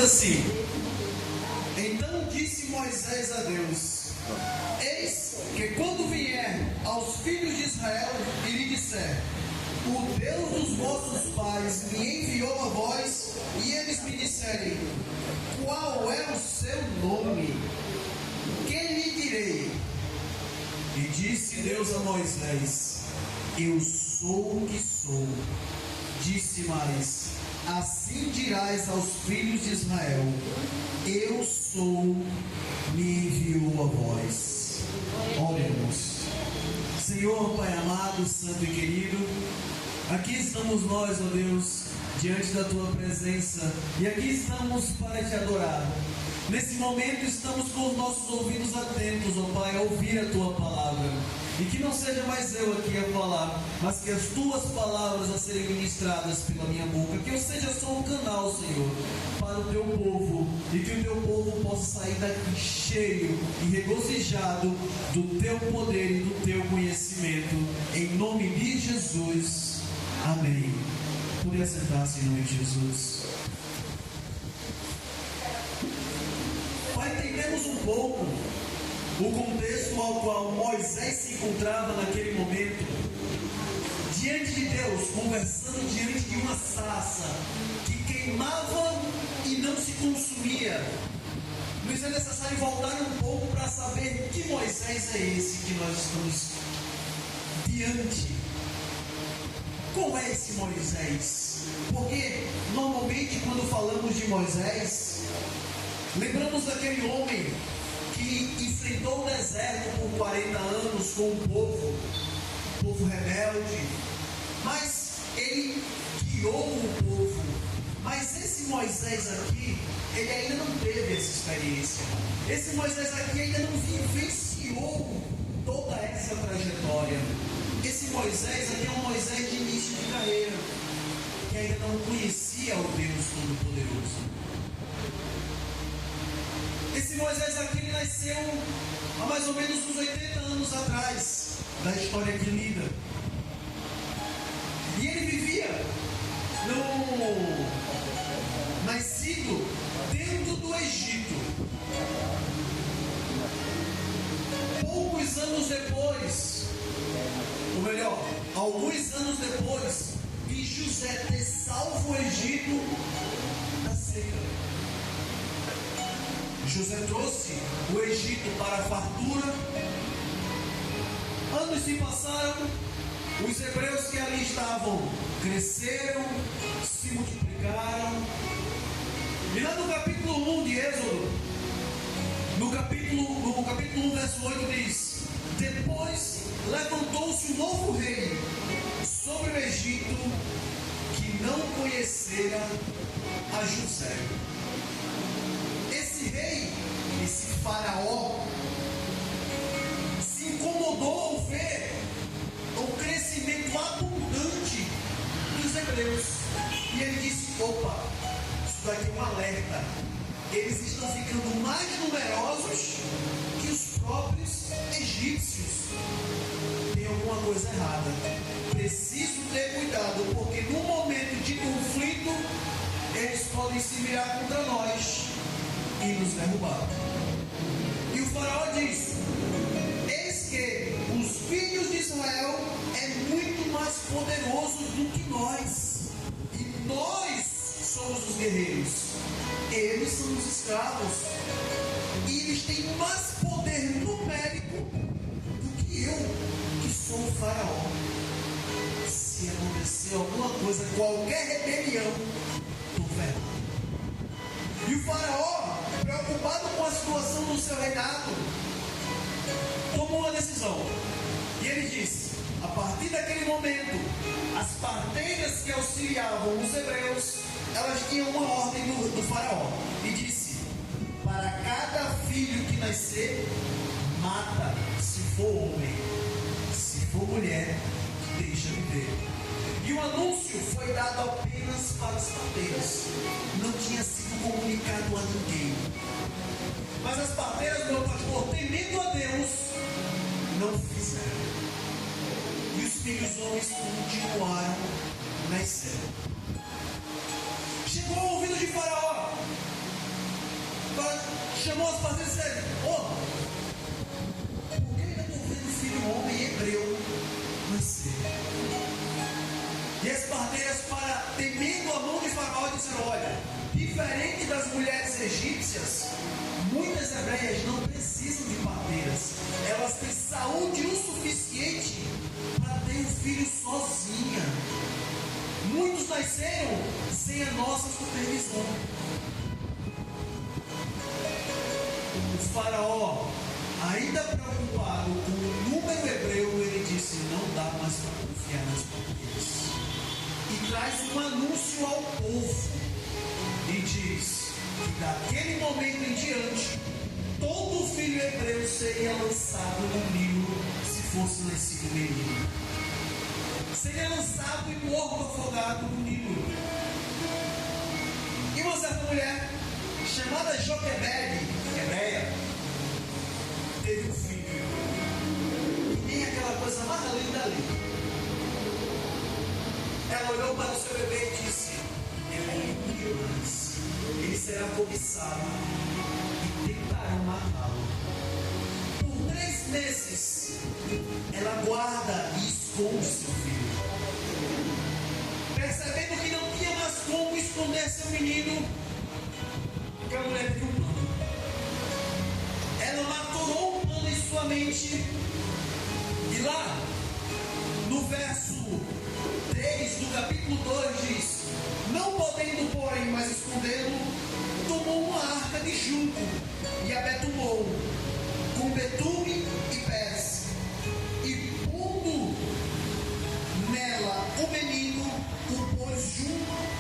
assim: então disse Moisés a Deus: eis que quando vier aos filhos de Israel e lhe disser: o Deus dos vossos pais me enviou a vós, e eles me disserem: qual é o seu nome? Que lhe direi? E disse Deus a Moisés: eu sou o que sou. Disse mais: assim dirás aos filhos de Israel: eu sou, me enviou a vós. Oremos. Senhor, Pai amado, santo e querido, aqui estamos nós, ó Deus, diante da Tua presença, e aqui estamos para Te adorar. Nesse momento estamos com os nossos ouvidos atentos, ó Pai, a ouvir a Tua palavra. E que não seja mais eu aqui a falar, mas que as Tuas palavras a serem ministradas pela minha boca. Que eu seja só um canal, Senhor, para o Teu povo. E que o Teu povo possa sair daqui cheio e regozijado do Teu poder e do Teu conhecimento. Em nome de Jesus. Amém. Podia sentar-se em nome de Jesus. Pai, entendemos um pouco o contexto ao qual Moisés se encontrava naquele momento, diante de Deus, conversando diante de uma sarça que queimava e não se consumia. Mas é necessário voltar um pouco para saber que Moisés é esse que nós estamos diante. Como é esse Moisés? Porque normalmente quando falamos de Moisés, lembramos daquele homem que enfrentou o deserto por 40 anos com o povo rebelde, mas ele guiou o povo. Mas esse Moisés aqui, ele ainda não teve essa experiência. Esse Moisés aqui ainda não vivenciou toda essa trajetória. Esse Moisés aqui é um Moisés de início de carreira, que ainda não conhecia o Deus Todo-Poderoso. Esse Moisés aqui, ele nasceu há mais ou menos uns 80 anos atrás da história aqui lida. E ele vivia nascido dentro do Egito. Poucos anos depois, ou melhor, alguns anos depois de José ter salvo o Egito da seca. José trouxe o Egito para a fartura. Anos se passaram, os hebreus que ali estavam cresceram, se multiplicaram. E lá no capítulo 1 de Êxodo, no capítulo 1, verso 8 diz: depois levantou-se um novo rei sobre o Egito que não conhecera a José. Esse rei, esse faraó, se incomodou ao ver o crescimento abundante dos hebreus. E ele disse: opa, isso daqui é um alerta. Eles estão ficando mais numerosos que os próprios egípcios. Tem alguma coisa errada. Preciso ter cuidado, porque no momento de conflito, eles podem se virar contra nós e nos derrubar. E o faraó diz: eis que os filhos de Israel é muito mais poderoso do que nós, e nós somos os guerreiros, eles são os escravos, e eles têm mais poder numérico do que eu, que sou o faraó. Se acontecer alguma coisa, qualquer rebelião, estou ferrado. E o faraó, preocupado com a situação do seu reinado, tomou uma decisão. E ele disse: a partir daquele momento, as parteiras que auxiliavam os hebreus, elas tinham uma ordem do faraó. E disse: para cada filho que nascer, mata, se for homem, se for mulher, deixa viver. E o anúncio foi dado apenas para as parteiras. Não tinha sido comunicado a ninguém. Mas as parteiras, meu pastor, temendo a Deus, não fizeram. E os filhos homens continuaram nascendo. Chegou ao ouvido de Faraó chamou as parteiras e disse: por que eu estou vendo filho homem hebreu nascer? E as parteiras, temendo a mão de Faraó, disseram: olha, diferente das mulheres egípcias, muitas hebreias não precisam de parteiras. Elas têm saúde o suficiente para ter um filho sozinha. Muitos nasceram sem a nossa supervisão. O Faraó, ainda preocupado com o número hebreu, ele disse: não dá mais para confiar nas parteiras. E traz um anúncio ao povo e diz que daquele momento em diante, todo filho hebreu seria lançado no Nilo se fosse nascido menino. Seria lançado e morto afogado no Nilo. E uma certa mulher, chamada Joquebede, hebreia, teve um filho. E nem aquela coisa mais linda ali. Ela olhou para o seu bebê e disse: ele é lindo demais. Ele será cobiçado e tentarão matá-lo. Por 3 meses, ela guarda e esconde seu filho. Percebendo que não tinha mais como esconder seu menino, que a mulher teve um plano. Ela maturou um plano em sua mente. E lá, no verso 3 do capítulo 2 diz: não podendo, porém, mais escondê-lo, tomou uma arca de junco e a betumou com betume e pés, e pondo nela o menino,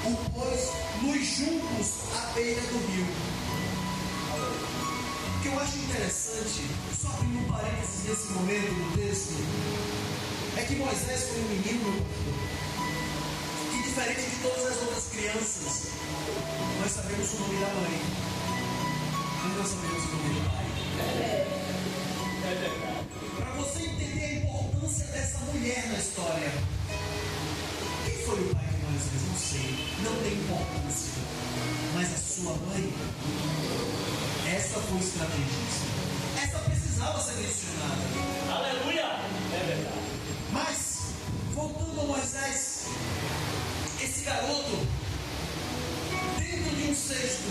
o pôs nos juncos à beira do rio. O que eu acho interessante, só abrindo um parênteses nesse momento do texto, é que Moisés foi um menino, meu pastor, que, diferente de todas as outras crianças, nós sabemos o nome da mãe, mas nós sabemos o nome do pai. Para você entender a importância dessa mulher na história, quem foi o pai de Moisés? Não sei, não tem importância, mas a sua mãe, essa foi estrategista, essa precisava ser mencionada. Aleluia! É verdade. Mas, voltando a Moisés, esse garoto, dentro de um cesto,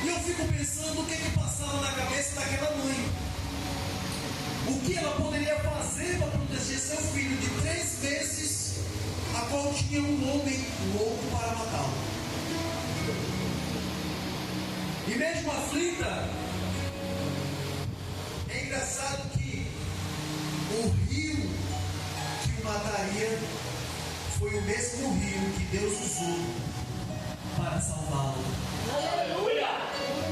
e eu fico pensando o que passava na cabeça daquela mãe. O que ela poderia fazer para proteger seu filho de 3 meses, a qual tinha um homem louco para matá-lo. E mesmo aflita, é engraçado que o rio que o mataria foi o mesmo rio que Deus usou para salvá-lo. Aleluia!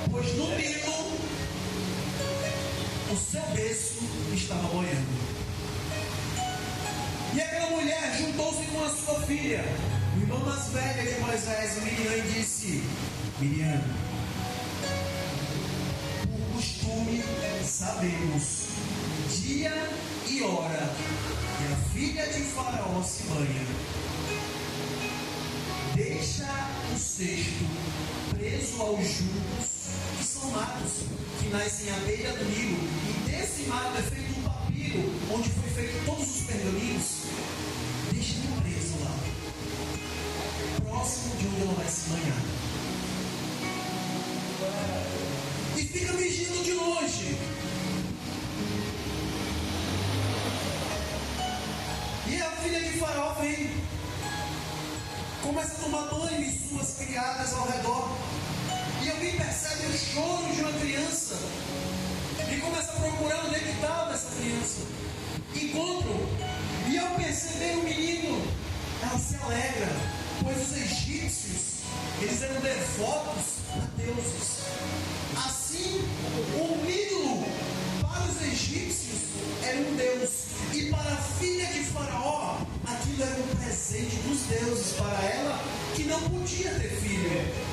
Pois no Nilo, o seu berço estava boiando. E aquela mulher juntou-se com a sua filha, irmã mais velha de Moisés, Miriam, e disse: Miriam, por costume sabemos dia e hora que a filha de Faraó se banha. Deixa o cesto preso aos juncos, que são matos, que nascem à beira do Nilo, e desse mato é feito um papiro, onde foi feito todos os pergaminhos. Deixa ele preso lá, próximo de onde ela vai se banhar. E fica vigiando de longe. E a filha de Faraó vem, começa a tomar banho e suas criadas ao redor. E alguém percebe o choro de uma criança e começa a procurar onde é que estava essa criança. Encontram, e ao perceber o menino, ela se alegra, pois os egípcios, eles eram devotos a deuses. Assim, o Nilo para os egípcios era um deus, e para a filha de Faraó aquilo era um presente dos deuses para ela, que não podia ter filho.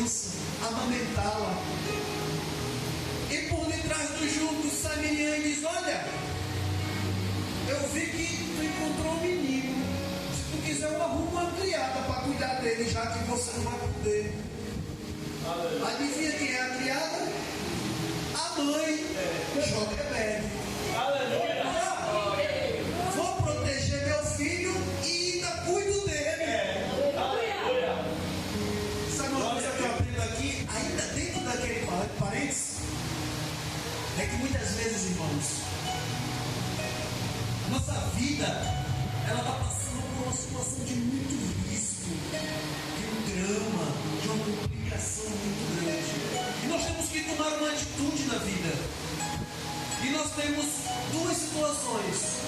criança, amamentá-la. E por detrás do jugo sai Miriam e diz: olha, eu vi que tu encontrou um menino. Se tu quiser, eu arrumo uma criada para cuidar dele, já que você não vai poder. Adivinha quem é a criada? A mãe, Joquebede. Aleluia. Vou proteger meu filho e ainda cuido dele. Aleluia. Sabe uma coisa que eu aprendo aqui, ainda dentro daquele parênteses? É que muitas vezes, irmãos, a nossa vida, ela está passando por uma situação de muito risco, de um drama, de uma complicação muito grande. E nós temos que tomar uma atitude na vida. E nós temos duas situações.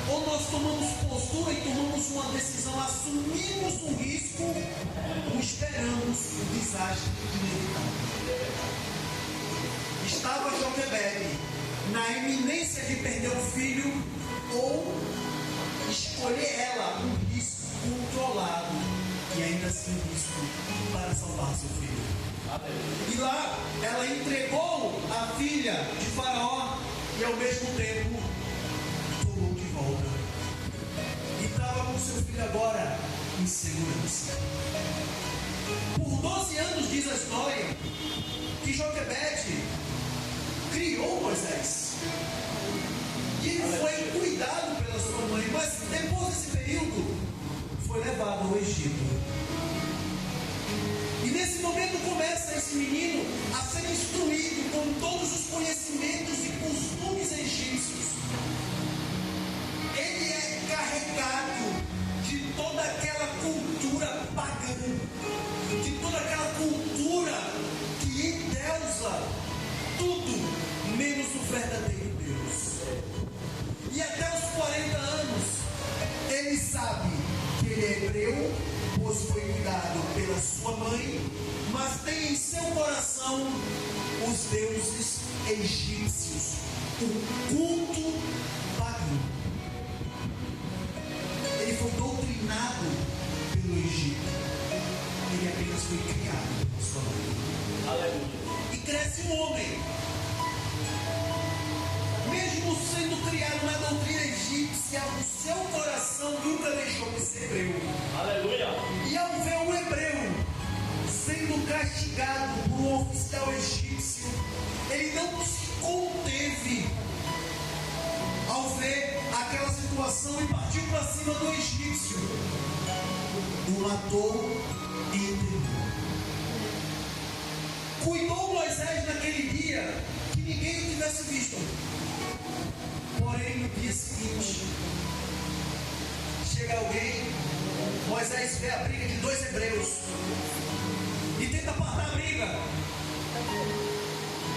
Ou nós tomamos postura e tomamos uma decisão, assumimos um risco, ou esperamos o desastre inevitável. Estava Joquebede na iminência de perder o filho, ou escolher ela um risco controlado e ainda assim um risco para salvar seu filho. E lá ela entregou a filha de Faraó e ao mesmo tempo tomou de volta. E estava com seu filho agora em segurança. Por 12 anos diz a história que Joquebede criou Moisés. E ele foi cuidado pela sua mãe, mas depois desse período foi levado ao Egito. E nesse momento começa esse menino a ser instruído com todos os conhecimentos e costumes egípcios. Ele é carregado de toda aquela cultura pagã, de toda aquela cultura que endeusa tudo menos o verdadeiro Deus. E até os 40 anos, ele sabe que ele é hebreu, pois foi cuidado pela sua mãe, mas tem em seu coração os deuses egípcios, o culto pagão. Ele foi doutrinado pelo Egito. Ele apenas foi criado por sua mãe. Aleluia. E cresce um homem, mesmo sendo criado na doutrina egípcia, o seu coração nunca deixou de ser hebreu. Aleluia. E ao ver um hebreu sendo castigado por um oficial egípcio, ele não se conteve ao ver aquela situação e partiu para cima do egípcio. O matou e enterrou. Cuidou Moisés naquele dia que ninguém o tivesse visto. Porém, no dia seguinte, chega alguém, Moisés vê a briga de dois hebreus e tenta apartar a briga.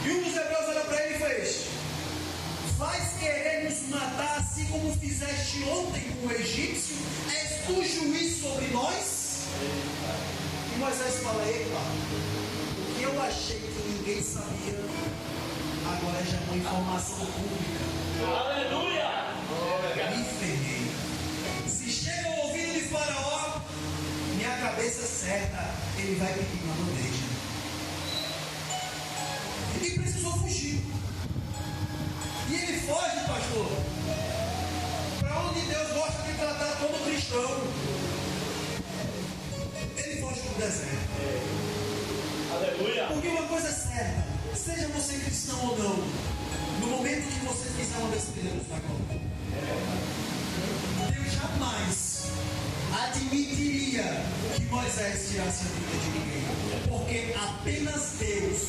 E um dos hebreus olha para ele e fez: vais querer nos matar assim como fizeste ontem com o egípcio? És tu juiz sobre nós? E Moisés fala: epa, o que eu achei que ninguém sabia, agora já é uma informação pública. Aleluia. Me ferrei. Se chega ao ouvido de Faraó, minha cabeça certa, ele vai pedir uma bandeja. E precisou fugir. E ele foge, pastor, para onde Deus gosta de tratar todo cristão. Ele foge para o deserto. Aleluia. Porque uma coisa é certa, seja você cristão ou não, no momento que você fizer uma besteira no agora, Deus jamais admitiria que Moisés tirasse a vida de ninguém, porque apenas Deus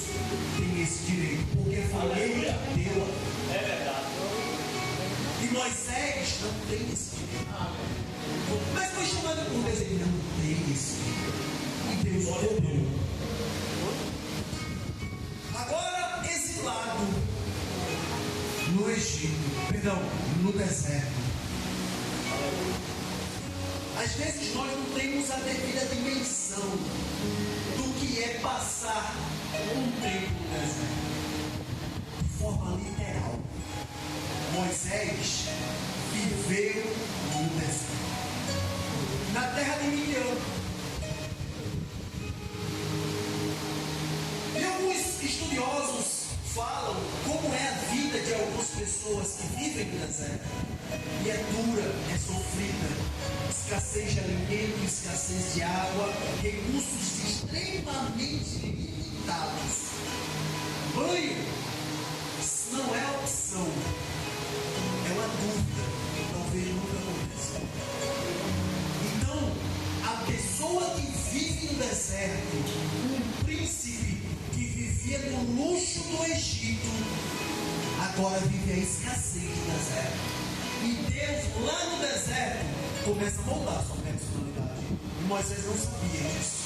tem esse direito, porque foi Ele que deu. É verdade. E Moisés não tem esse direito. Mas foi chamado por Deus, ele não tem esse direito. E Deus ordenou. Agora, exilado no Egito, perdão, no deserto. Às vezes nós não temos a devida dimensão do que é passar um tempo no deserto. De forma literal. Moisés viveu no deserto. Na terra de Midian. deserto. E é dura, é sofrida. Escassez de alimento, escassez de água, recursos extremamente limitados. Banho não é opção, é uma dúvida, talvez nunca aconteça. Então, a pessoa que vive no deserto, um príncipe que vivia no luxo do Egito, agora vive a escassez do deserto. E Deus, lá no deserto, começa a moldar sua personalidade. E Moisés não sabia disso.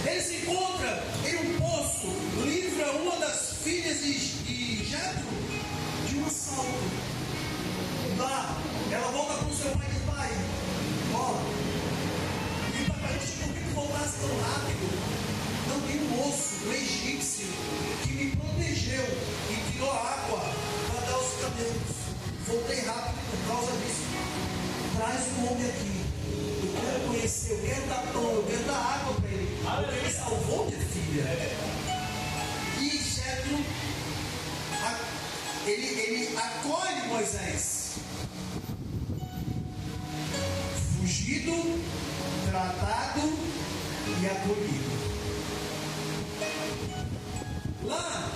Ele se encontra em um poço, livra uma das filhas de Jetro de um assalto. Lá, ela volta para o seu pai e diz: pai, ó, e para a gente, por que tu voltasse tão rápido? Não, tem um moço, um egípcio, que me protegeu e tirou água para dar aos camelos. Voltei rápido por causa disso. Traz o homem aqui. Eu quero conhecer, eu quero dar pão, eu quero dar água para ele. Porque ele salvou minha filha. E Jetro, ele acolhe Moisés. Fugido, tratado e acolhido. Lá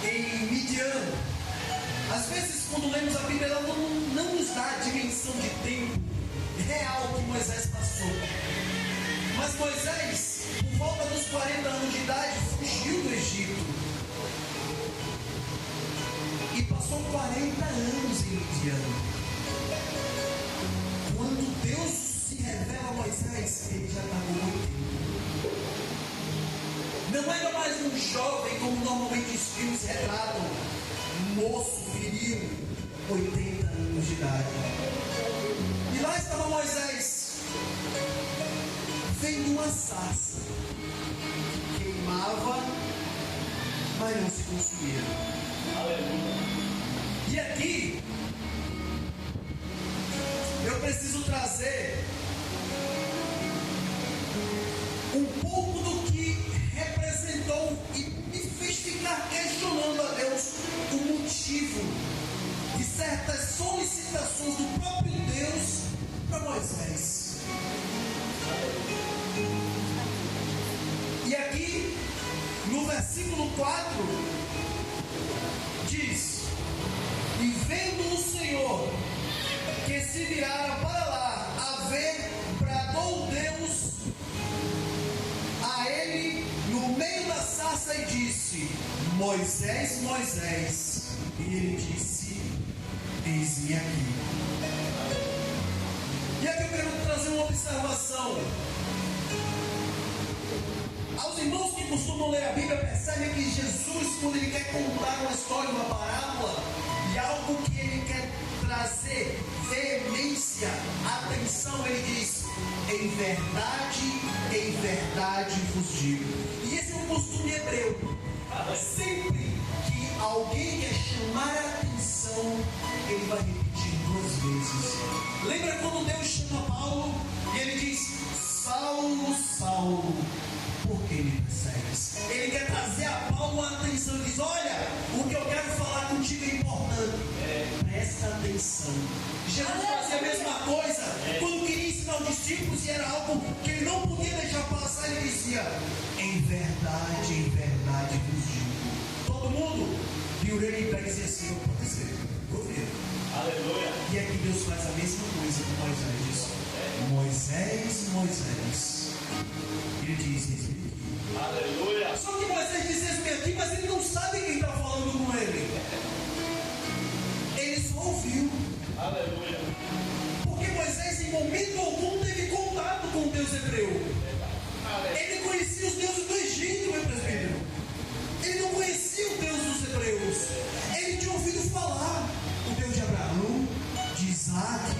em Midian, às vezes quando lemos a Bíblia, ela não nos dá a dimensão de tempo real que Moisés passou. Mas Moisés, por volta dos 40 anos de idade, fugiu do Egito. E passou 40 anos em Midian. Quando Deus se revela a Moisés, ele já está com muito tempo. Não era mais um jovem, como normalmente os filmes retratam. Um moço, viril, 80 anos de idade. E lá estava Moisés, vendo uma sarça que queimava, mas não se consumia. Aleluia. E aqui, eu preciso trazer um pouco do que representou e me fez ficar questionando a Deus o motivo de certas solicitações do próprio Deus para Moisés. E aqui, no versículo 4, diz: e vendo o Senhor que se virara para lá a ver, bradou Deus a ele no meio da sarça e disse: Moisés, Moisés. E ele disse: eis-me aqui. E aqui eu quero trazer uma observação. Aos irmãos que costumam ler a Bíblia, percebem que Jesus, quando ele quer contar uma história, uma parábola, e algo que ele quer trazer veemência, atenção, ele diz: em verdade vos digo. E esse é um costume hebreu. Sempre que alguém quer chamar a atenção, ele vai repetir 2 vezes. Lembra quando Deus chama Paulo e ele diz: Saulo, Saulo, por que me persegues? Ele quer trazer a Paulo a atenção e diz: olha, o que eu quero falar contigo é importante. Presta atenção. Jesus fazia a mesma coisa quando queria ensinar os discípulos e era algo que ele não podia deixar passar. Ele dizia: em verdade vos digo. Todo mundo viu ele e dizia assim: pode ser, vou ver. Aleluia. E aqui Deus faz a mesma coisa com Moisés. Diz: Moisés, Moisés. Ele diz: eis-me aqui. Aleluia. Só que Moisés diz: eis-me aqui, mas ele não sabe quem está falando com ele. Ele só ouviu. Aleluia. Porque Moisés em momento algum teve contato com o Deus hebreu. Ele conhecia os deuses do Egito, meu presbítero. Ele não conhecia o Deus dos hebreus. Ele tinha ouvido falar o Deus de Abraão, de Isaac,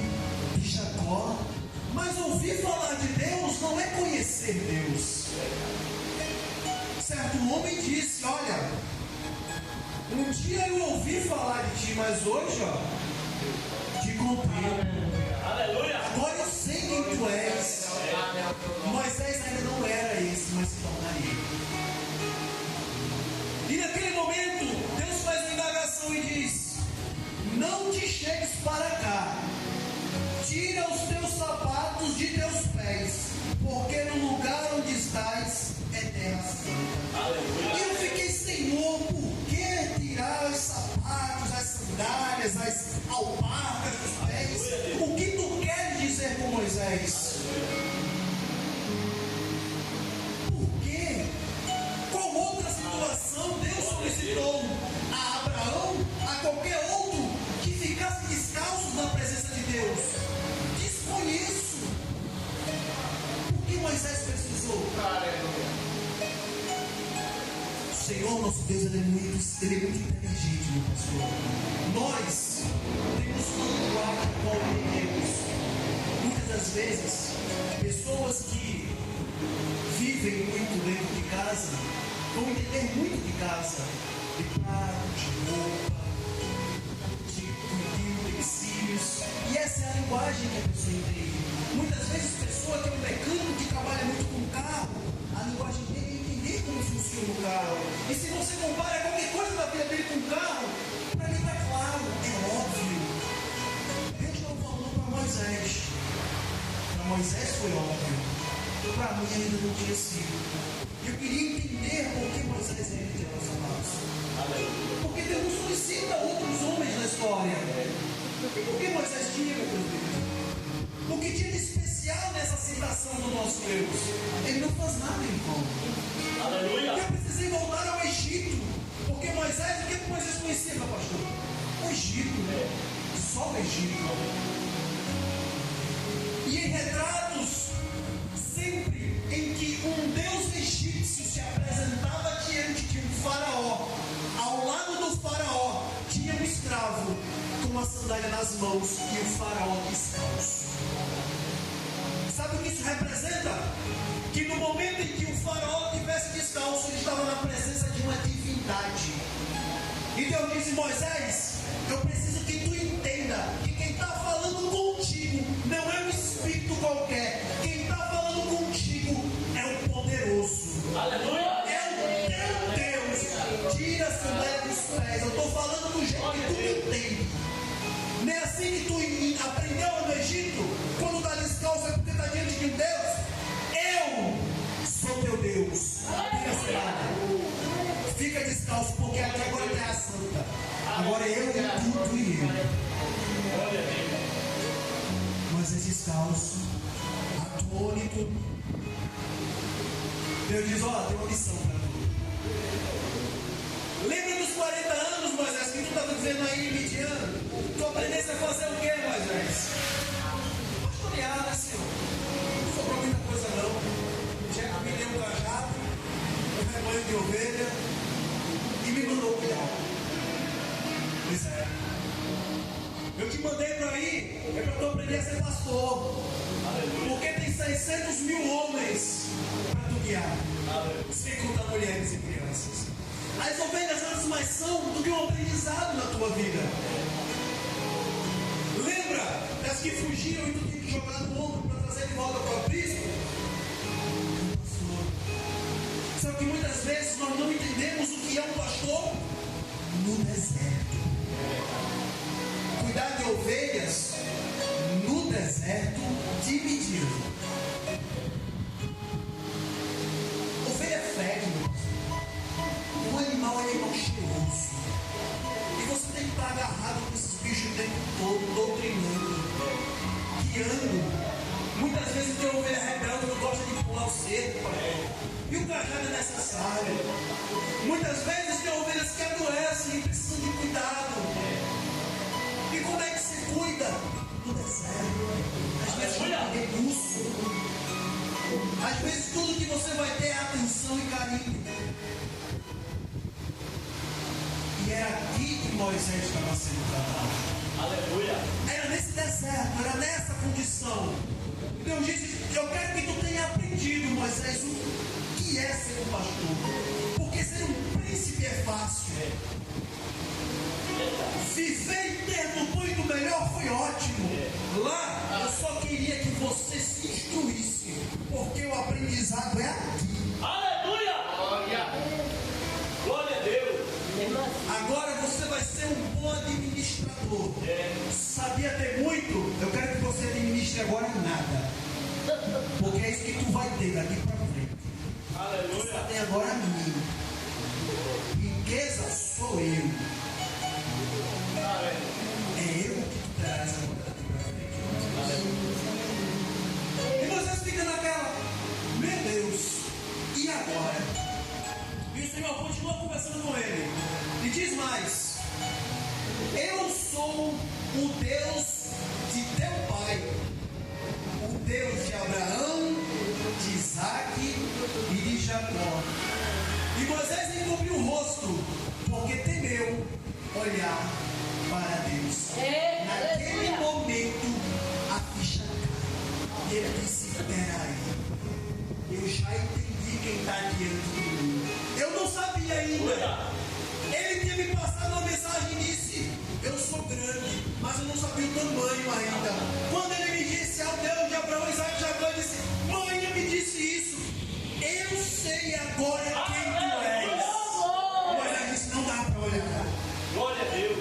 de Jacó. Mas ouvir falar de Deus não é conhecer Deus. Certo homem disse: olha, um dia eu ouvi falar de ti, mas hoje, ó, te compreendo. Aleluia. Agora eu sei quem tu és. Moisés ainda não era esse, mas se tornaria. E naquele momento, Deus faz uma indagação e diz: Moisés? Por quê? Qual outra situação Deus solicitou a Abraão, a qualquer outro, que ficasse descalço na presença de Deus? Desconheço. Por que Moisés precisou? O Senhor, nosso Deus, ele é muito inteligente, meu pastor. Nós temos uma linguagem qual entendemos. Muitas das vezes, pessoas que vivem muito dentro de casa vão entender muito de casa, de prato, de roupa, de utensílios. E essa é a linguagem que a pessoa entende. Muitas vezes, pessoa que é um mecânico que trabalha muito com carro, a linguagem dele é entender como funciona o carro. E se você compara qualquer coisa da vida dele com o carro, para ele está claro, é óbvio. Deus não falou para Moisés. Para Moisés foi óbvio. Para mim ainda não tinha sido. Eu queria entender por que Moisés é de Deus, amados. Porque Deus não solicita outros homens na história. Por que Moisés tinha, meu Deus? O que tinha de especial nessa citação do nosso Deus? Ele não faz nada em vão. Aleluia. Eu precisei voltar ao Egito. Porque Moisés, o que Moisés conhecia, meu pastor? O Egito, né? Só o Egito. E em retratos, sempre em que um deus egípcio se apresentava diante de um faraó, ao lado do faraó tinha um escravo com uma sandália nas mãos e o faraó descalço. Sabe o que isso representa? Que no momento em que o faraó estivesse descalço, ele estava na presença de uma divindade. E Deus disse: Moisés, eu preciso que tu entenda que quem está falando contigo não é um espírito qualquer. Quem está falando contigo é o poderoso. Aleluia. É o teu Deus. Tira a sandália dos pés. Eu estou falando do jeito que tu me entende. Não é assim que tu aprendeu no Egito? Quando está descalço é porque está diante de um Deus? Eu sou teu Deus. Fica descalço, porque aqui agora é terra santa. Agora eu e tu e eu. Mas é descalço, atônito. Deus diz: ó, tem uma missão para tu. Lembra dos 40 anos, Moisés, que tu estava vivendo aí em Midian? Tu aprendeste a fazer o que, Moisés? Pastorear, né, Senhor? Não sobrou muita coisa, não. Já me deu um cajado, um rebanho de ovelha e me mandou cuidar. Pois é. Eu te mandei para ir, é para tu aprender a ser pastor. Porque tem 600 mil homens para tu guiar. Sem contar mulheres e crianças. As ovelhas antes mais são do que um aprendizado na tua vida. Lembra das que fugiram e tu tinha que jogar no ombro para trazer de volta para o aprisco? Sabe que muitas vezes nós não entendemos o que é um pastor no deserto. Cuidar de ovelhas no deserto de Midian. Ovelha fede, um animal é animal cheiroso. E você tem que estar agarrado com esses bichos o tempo todo, doutrinando, guiando. Muitas vezes tem ovelha rebelde que gosta de pular o cerco. E o cajado é necessário. Muitas vezes tem ovelhas que adoecem e precisam de cuidado. E como é que se cuida? No deserto. Às vezes não tem recurso. Às vezes tudo que você vai ter é atenção e carinho. E era aqui que Moisés estava sendo tratado. Aleluia. Era nesse deserto, era nessa condição. Deus disse: eu quero que tu tenha aprendido, Moisés, o que é ser um pastor. Porque ser um príncipe é fácil. Viver e ter do bom e do melhor foi ótimo. Lá eu só queria que você se instruísse, porque o aprendizado é aqui. Aleluia. Glória a Deus. Agora você vai ser um bom administrador. Sabia ter muito? Eu quero que você administre agora nada. Porque é isso que tu vai ter daqui para frente. Aleluia. Você tem agora a mim. Riqueza sou eu. É eu que tu terás agora daqui para frente. Jacó. E Moisés encobriu o rosto, porque temeu olhar para Deus. Naquele momento, a ficha cai. E ele disse: peraí, eu já entendi quem está diante de mim. Eu não sabia ainda. Ele tinha me passado uma mensagem e disse: eu sou grande, mas eu não sabia o tamanho ainda. Quando ele me disse: ao Deus de Abraão, Isaac e Jacó, ele disse: mãe, me disse isso. Eu sei agora quem tu és. Mas ele disse: não dá para olhar. Glória a Deus.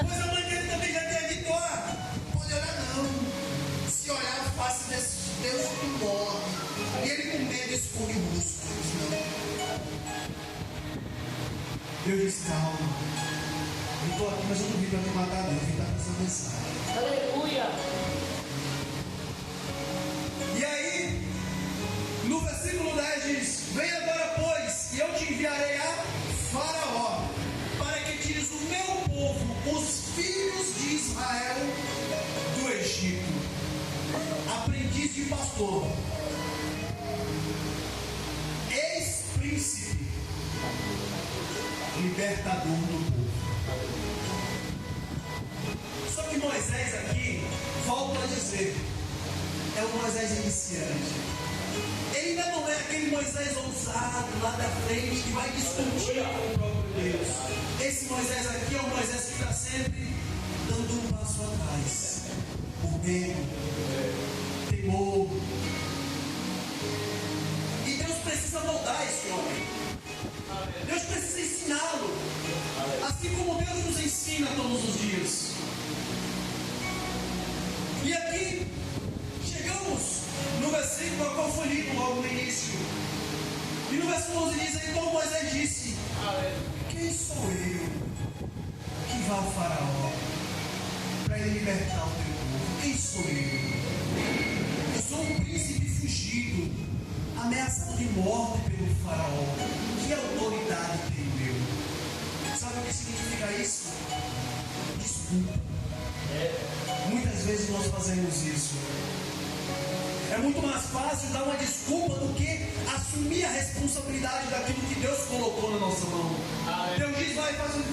Pois a mãe dele também já tinha dito: pode olhar não. Se olhar a face desse Deus, tu morre. E ele com medo esconde o rosto. Deus disse: calma. Eu estou aqui, mas eu não vim para me matar, não. Eu vim para essa mensagem. Aleluia. E aí, no versículo 10 diz: vem agora, pois, e eu te enviarei a Faraó, para que tires o meu povo, os filhos de Israel, do Egito. Aprendiz de pastor, ex-príncipe, libertador do povo. Só que Moisés aqui, volta a dizer, é o Moisés iniciante. Ele ainda não é aquele Moisés ousado lá da frente que vai discutir com o próprio Deus. Esse Moisés aqui é o Moisés que está sempre dando um passo atrás, por medo, temor. E Deus precisa moldar esse homem. Deus precisa ensiná-lo, assim como Deus nos ensina todos os dias. E aqui chegamos no versículo a qual foi lido logo no início. E no versículo 11 diz: então Moisés disse: quem sou eu que vá ao Faraó para ele libertar o teu povo? Quem sou eu? Eu sou um príncipe fugido, ameaçado de morte pelo Faraó. Que autoridade tenho eu? Sabe o que significa isso? Desculpa. Muitas vezes nós fazemos isso. É muito mais fácil dar uma desculpa do que assumir a responsabilidade daquilo que Deus colocou na nossa mão. Deus diz: vai fazer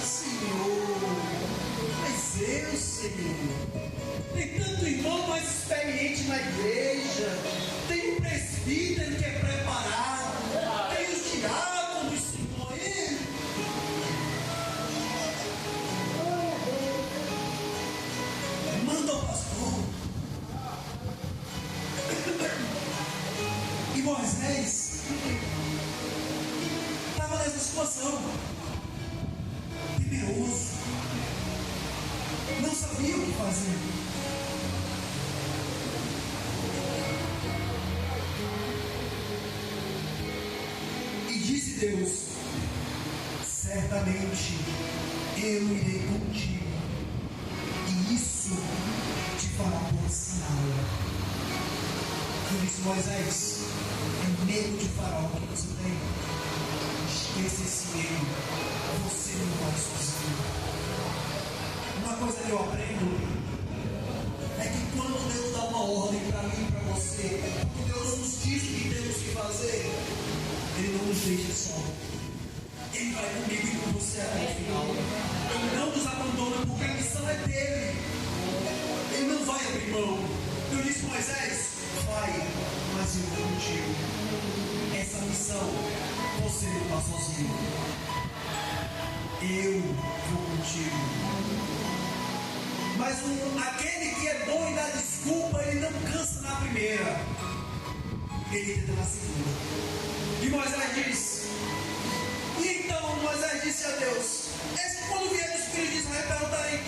Senhor. Mas eu, Senhor, tem tanto irmão mais experiente na igreja, tem um presbítero que é preparado, tem os diáconos, Senhor. Manda o pastor. E Moisés estava nessa situação, temeroso, não sabia o que fazer. E disse Deus: certamente eu irei contigo, e isso te fará por sinal. Eu disse: Moisés, é medo de Faraó que você tem. Esqueça esse medo. Você não vai sozinho. Uma coisa que eu aprendo é que quando Deus dá uma ordem para mim e para você, quando Deus nos diz o que temos que fazer, Ele não nos deixa só. Ele vai comigo e com você até o final. Ele não nos abandona, porque a missão é dele. Ele não vai abrir mão. Eu disse: Moisés, vai, mas eu vou contigo. Essa missão você não está sozinho. Eu vou contigo. Mas aquele que é bom e dá desculpa, ele não cansa na primeira, ele tenta na segunda. E Moisés diz: e então Moisés disse a Deus: quando vier os filhos de Israel perguntarem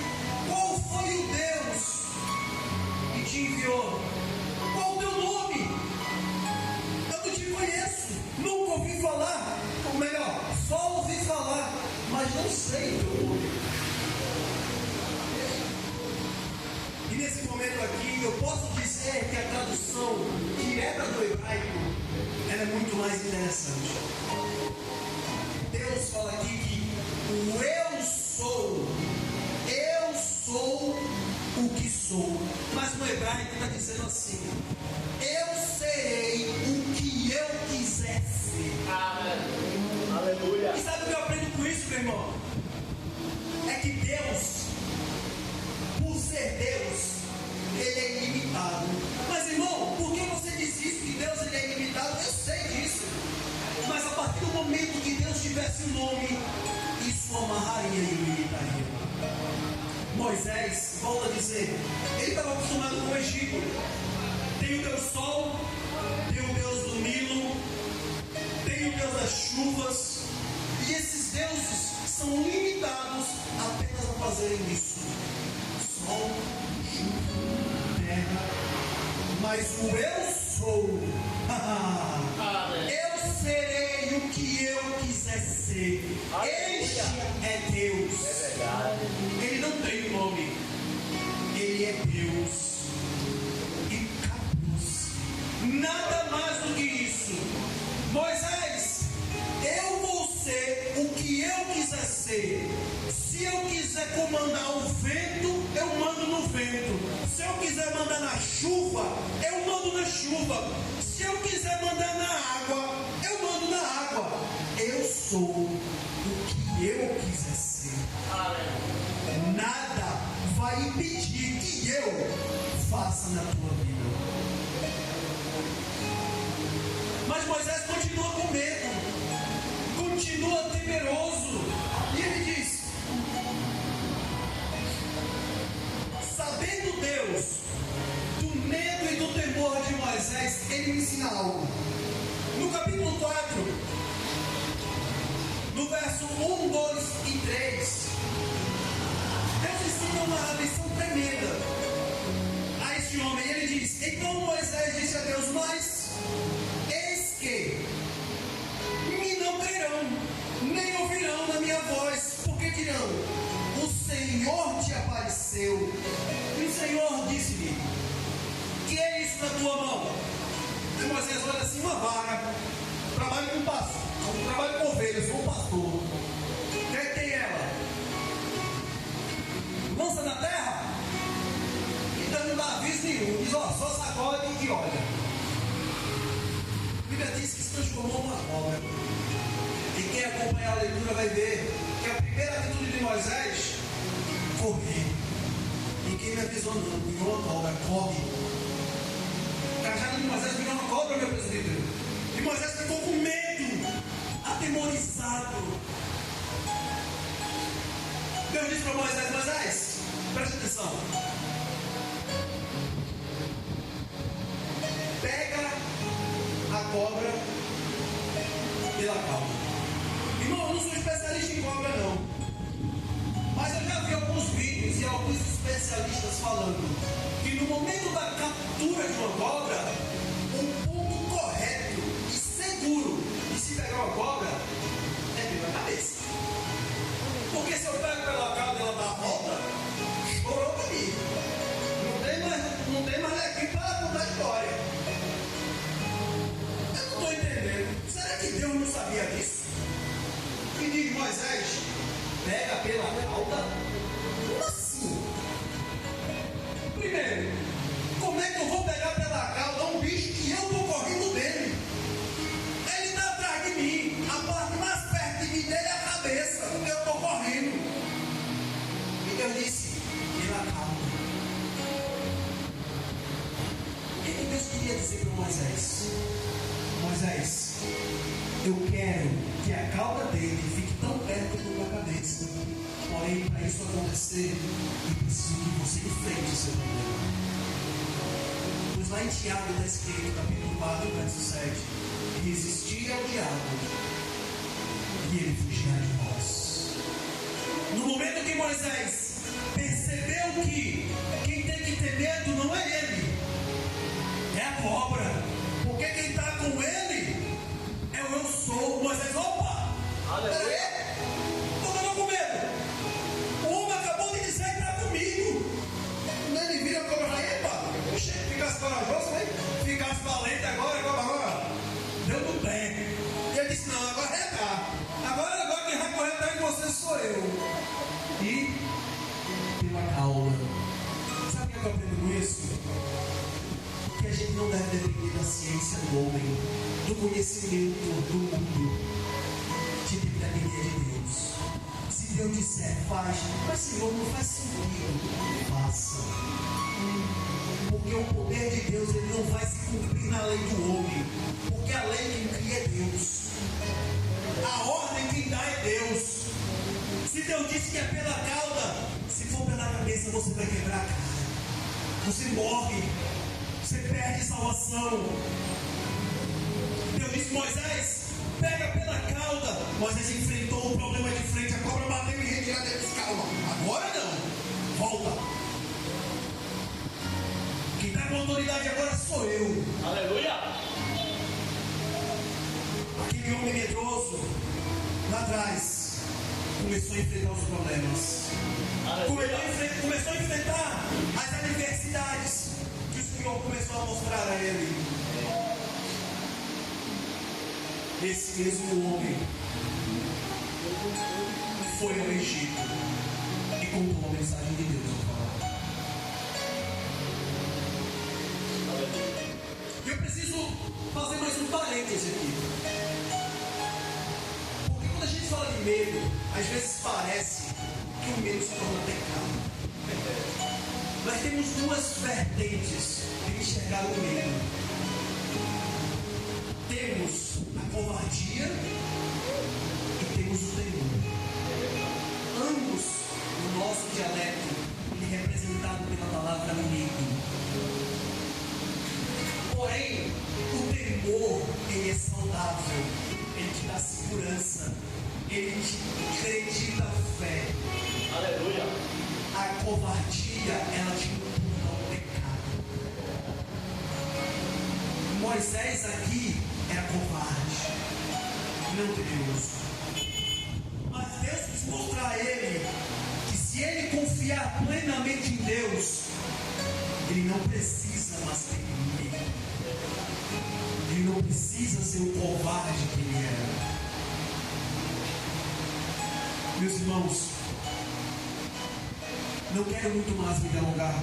qual foi o Deus que te enviou, qual o teu nome? Eu não te conheço, nunca ouvi falar, ou melhor, só ouvi falar, mas não sei o teu nome. E nesse momento aqui eu posso dizer que a tradução direta do hebraico ela é muito mais interessante. Deus fala aqui que o eu sou o que sou. Mas no hebraico está dizendo assim: eu serei o que eu quiser ser. Aleluia. E sabe o que eu aprendo com isso, meu irmão? É que Deus, por ser Deus, Ele é ilimitado. Mas, irmão, por que você diz isso, que Deus ele é ilimitado? Eu sei disso. Mas a partir do momento que Deus tivesse um nome, isso amarraria e o limitaria. Moisés, volta a dizer, ele estava acostumado com o Egito. Tem o Deus Sol, tem o Deus do Nilo, tem o Deus das chuvas. E esses deuses são limitados apenas a fazerem isso. Sol, chuva, terra. Mas o eu sou. Eu serei o que eu quiser ser. Este é Deus. É verdade. Ele não tem nome. Ele é Deus. E acabou-se. Nada mais do que isso. Moisés, eu vou ser o que eu quiser ser. Se eu quiser comandar o vento, eu mando no vento. Se eu quiser mandar na chuva, eu mando na chuva. Se eu quiser mandar na água, eu mando na água. Eu sou o que eu quiser ser. Nada vai impedir que eu faça na tua vida. Mas Moisés continua com medo, continua temeroso. E ele diz: sabendo Deus do medo e do temor de Moisés, ele me ensina algo. No capítulo 4, no verso 1, 2 e 3, Deus ensina uma lição tremenda a este homem. Ele diz: então Moisés disse a Deus: mas eis que me não crerão, nem ouvirão da minha voz, porque dirão: o Senhor te apareceu. E o Senhor disse-lhe: que é isso na tua mão? E Moisés olha assim: uma vara. Trabalho com pastor, trabalho com ovelhas, sou um pastor. O que é que tem ela? Lança na terra? Então não dá aviso nenhum. Diz: ó, só sacode e olha. A Bíblia diz que se transformou uma cobra. E quem acompanhar a leitura vai ver que a primeira atitude de Moisés, correr. Ninguém me avisou não, virou uma cobra, corre. O cajado de Moisés virou uma cobra, meu presbítero. E Moisés ficou com medo, atemorizado. Deus disse para Moisés: Moisés, preste atenção. Pega a cobra pela cauda. Irmão, eu não sou especialista em cobra não. Mas eu já vi alguns vídeos e alguns especialistas falando que no momento da captura de uma cobra, um ponto correto e seguro de se pegar uma cobra é pela cabeça. Porque se eu pego pela cauda e ela dá a volta, estourou para mim. Não tem mais aqui para contar a história. Eu não estou entendendo. Será que Deus não sabia disso? E diz: Moisés, pega pela cauda? Como assim? Primeiro, como é que eu vou pegar pela cauda um bicho que eu estou correndo dele? Ele está atrás de mim. A parte mais perto de mim dele é a cabeça, porque eu estou correndo. E Deus disse: pela cauda. O que Deus queria dizer para Moisés? Moisés, eu quero que a cauda dele fique tão perto da cabeça. Porém, para isso acontecer, eu preciso que você enfrente o seu problema. Pois lá em Tiago está escrito, capítulo 4, verso 7: resistir ao diabo e ele fugirá de nós. No momento que Moisés percebeu que quem tem que ter medo não é ele, é a cobra. Porque quem está com ele é o eu sou. Moisés: opa! Peraí! Por que eu estou com medo? O homem acabou de dizer que está comigo. Quando ele vira a cobra: epa! Puxa, ficasse corajoso, né? Ficasse valente agora. Deu no pé. E ele disse: não, agora é cá. Agora quem vai correr atrás de você sou eu. E pela cauda. Sabe o que eu aprendo com isso? Que a gente não deve depender da ciência do homem, do conhecimento do mundo, de Deus disser, faz. Mas Senhor, não faz sentido. Faça. Porque o poder de Deus ele não vai se cumprir na lei do homem. Porque a lei quem cria é Deus. A ordem quem dá é Deus. Se Deus disse que é pela cauda, se for pela cabeça você vai quebrar a cara. Você morre. Você perde salvação. Deus disse, Moisés, pega pela cauda. Moisés enfrentou o problema de frente. A cobra bateu e retira dele. Calma, agora não. Volta. Quem está com autoridade agora sou eu. Aleluia. Aquele homem medroso, lá atrás, começou a enfrentar os problemas. Começou a enfrentar as adversidades que o Senhor começou a mostrar a ele. Esse mesmo homem foi ao Egito e contou a mensagem de Deus. Eu preciso fazer mais um parêntese aqui. Porque quando a gente fala de medo, às vezes parece que o medo se torna pecado. Nós temos duas vertentes de enxergar o medo. Temos a covardia e temos o temor. Ambos, no nosso dialeto, ele é representado pela palavra medo. Porém, o temor, ele é saudável, ele te dá segurança, ele te acredita a fé. Aleluia. A covardia, ela te empurra ao pecado. Moisés aqui era covarde, não temeroso. Mas Deus quis mostrar a ele que se ele confiar plenamente em Deus, ele não precisa mais ter medo. Ele não precisa ser o covarde que ele era. Meus irmãos, não quero muito mais me delongar,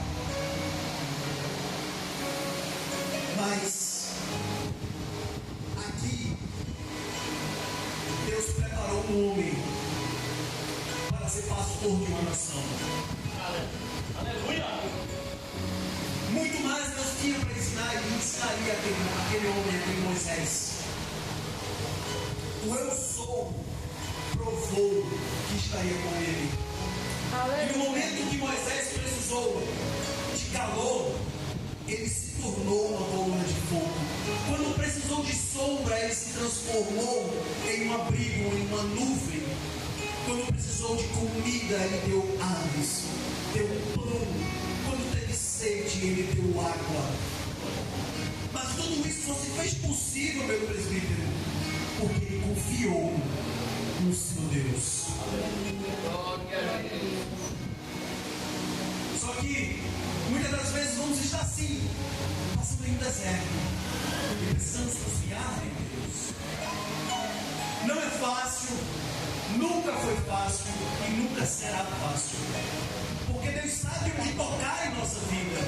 mas aqui Deus preparou um homem para ser pastor de uma nação. Aleluia. Muito mais Deus tinha para ensinar e ensinaria aquele homem, aquele Moisés. O eu sou provou que estaria com ele. E no momento que Moisés precisou de calor, ele se tornou uma coluna de fogo. Quando precisou de sombra, ele se transformou em um abrigo, em uma nuvem. Quando precisou de comida, ele deu aves, deu pão. Quando teve sede, ele deu água. Mas tudo isso só se fez possível, meu presbítero, porque ele confiou no seu Deus. Só que muitas das vezes vamos estar assim, passando em um deserto, e precisamos confiar em Deus. Não é fácil, nunca foi fácil e nunca será fácil. Porque Deus sabe onde tocar em nossa vida.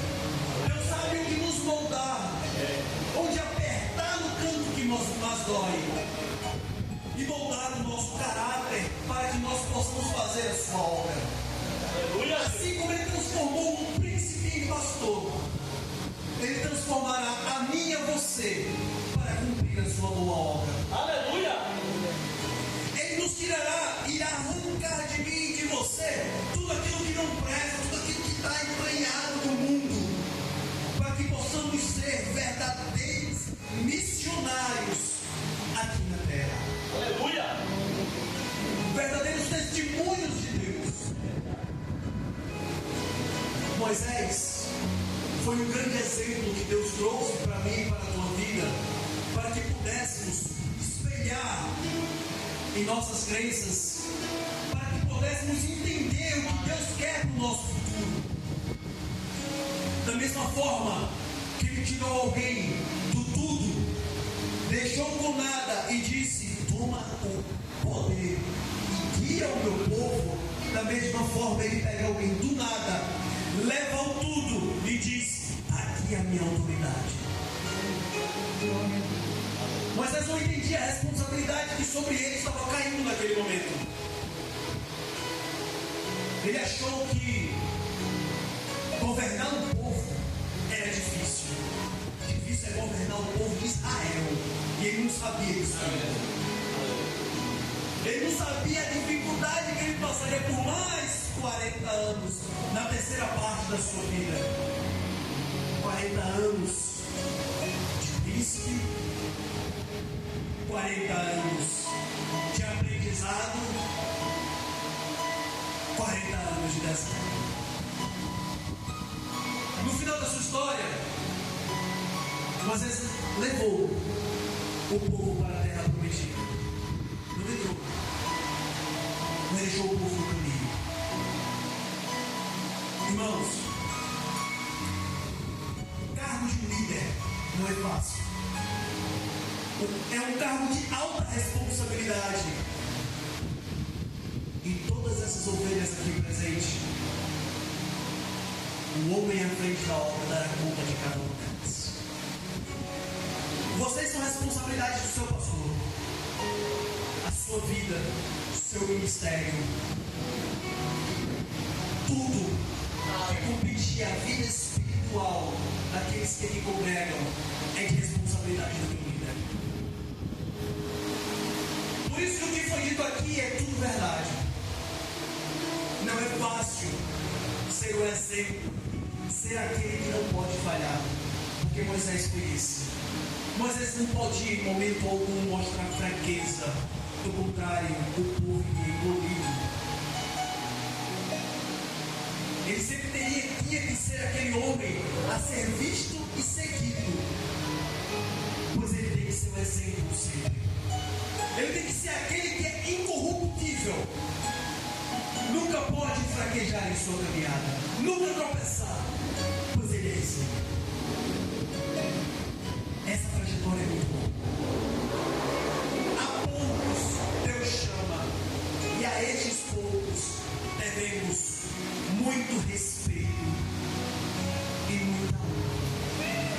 Deus sabe onde nos moldar, onde apertar no canto que mais dói. E moldar o nosso caráter para que nós possamos fazer a sua obra. Aleluia. Assim como ele transformou um príncipe em pastor, ele transformará a mim e a você para cumprir a sua boa obra. Aleluia. Ele nos tirará, irá arrancar de mim e de você tudo aquilo que não presta, tudo aquilo que está entranhado no mundo, para que possamos ser verdadeiros missionários aqui na terra. Aleluia. Verdadeiros testemunhos de Deus. Moisés foi um grande exemplo que Deus trouxe para mim e para a tua vida, para que pudéssemos espelhar em nossas crenças, para que pudéssemos entender o que Deus quer para o nosso futuro. Da mesma forma que Ele tirou alguém do tudo, deixou com nada e disse: toma o poder e guia o meu povo. Da mesma forma Ele pega alguém do nada, leva o tudo e diz: aqui é a minha autoridade. Moisés não entendia a responsabilidade que sobre ele estava caindo naquele momento. Ele achou que governar um povo era difícil. Difícil é governar o povo de Israel. E ele não sabia disso. Ele não sabia a dificuldade que ele passaria por mais 40 anos na terceira parte da sua vida. 40 anos de príncipe, 40 anos de aprendizado, 40 anos de deserto. No final da sua história, Moisés levou o povo para a terra prometida. Não levou. Não deixou o povo no caminho. Irmãos, o cargo de líder não é fácil. É um cargo de alta responsabilidade. E todas essas ovelhas aqui presentes, o homem à frente da obra dará conta de cada uma delas. Vocês são responsabilidade do seu pastor, a sua vida, o seu ministério. Tudo que competir a vida espiritual daqueles que lhe congregam é de responsabilidade do meu líder. Por isso que o que foi dito aqui é tudo verdade. Não é fácil ser o exemplo, ser aquele que não pode falhar, porque Moisés foi esse. Moisés não podia em momento algum mostrar fraqueza, do contrário, o povo iria engoli-lo. Ele sempre tinha que ser aquele homem a ser visto e seguido, pois ele tem que ser um exemplo sempre. Ele tem que ser aquele que é incorruptível. Nunca pode fraquejar em sua caminhada, nunca tropeçar, pois ele é esse. Essa trajetória é muito boa. A poucos Deus chama, e a estes poucos devemos muito respeito e muita honra.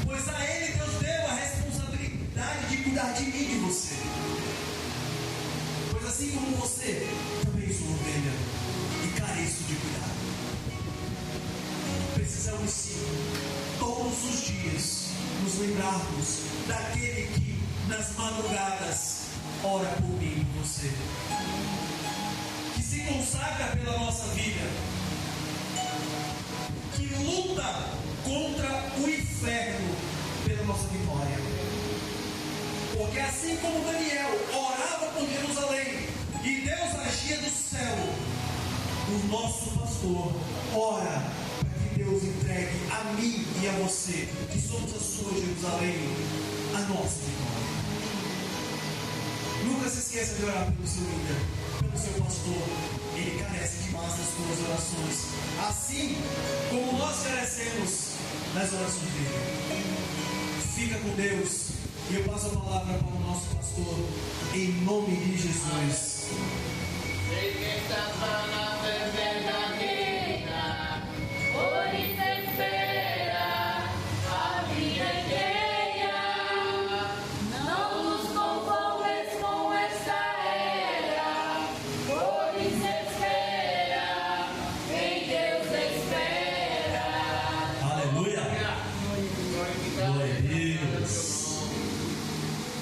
Pois a ele Deus deu a responsabilidade de cuidar de mim e de você. Pois assim como você, também sou ovelha e careço de cuidado. Precisamos sim, todos os dias, nos lembrarmos daquele que nas madrugadas ora por mim e por você, que se consagra pela nossa vida, que luta contra o inferno pela nossa vitória. Porque assim como Daniel orava por Jerusalém e Deus agia do céu, o nosso pastor ora para que Deus entregue a mim e a você, que somos a sua Jerusalém, a nossa vitória. Nunca se esqueça de orar pelo seu líder, pelo seu pastor. Ele carece demais das tuas orações, assim como nós carecemos nas orações dele. Fica com Deus. E eu passo a palavra para o nosso pastor, em nome de Jesus.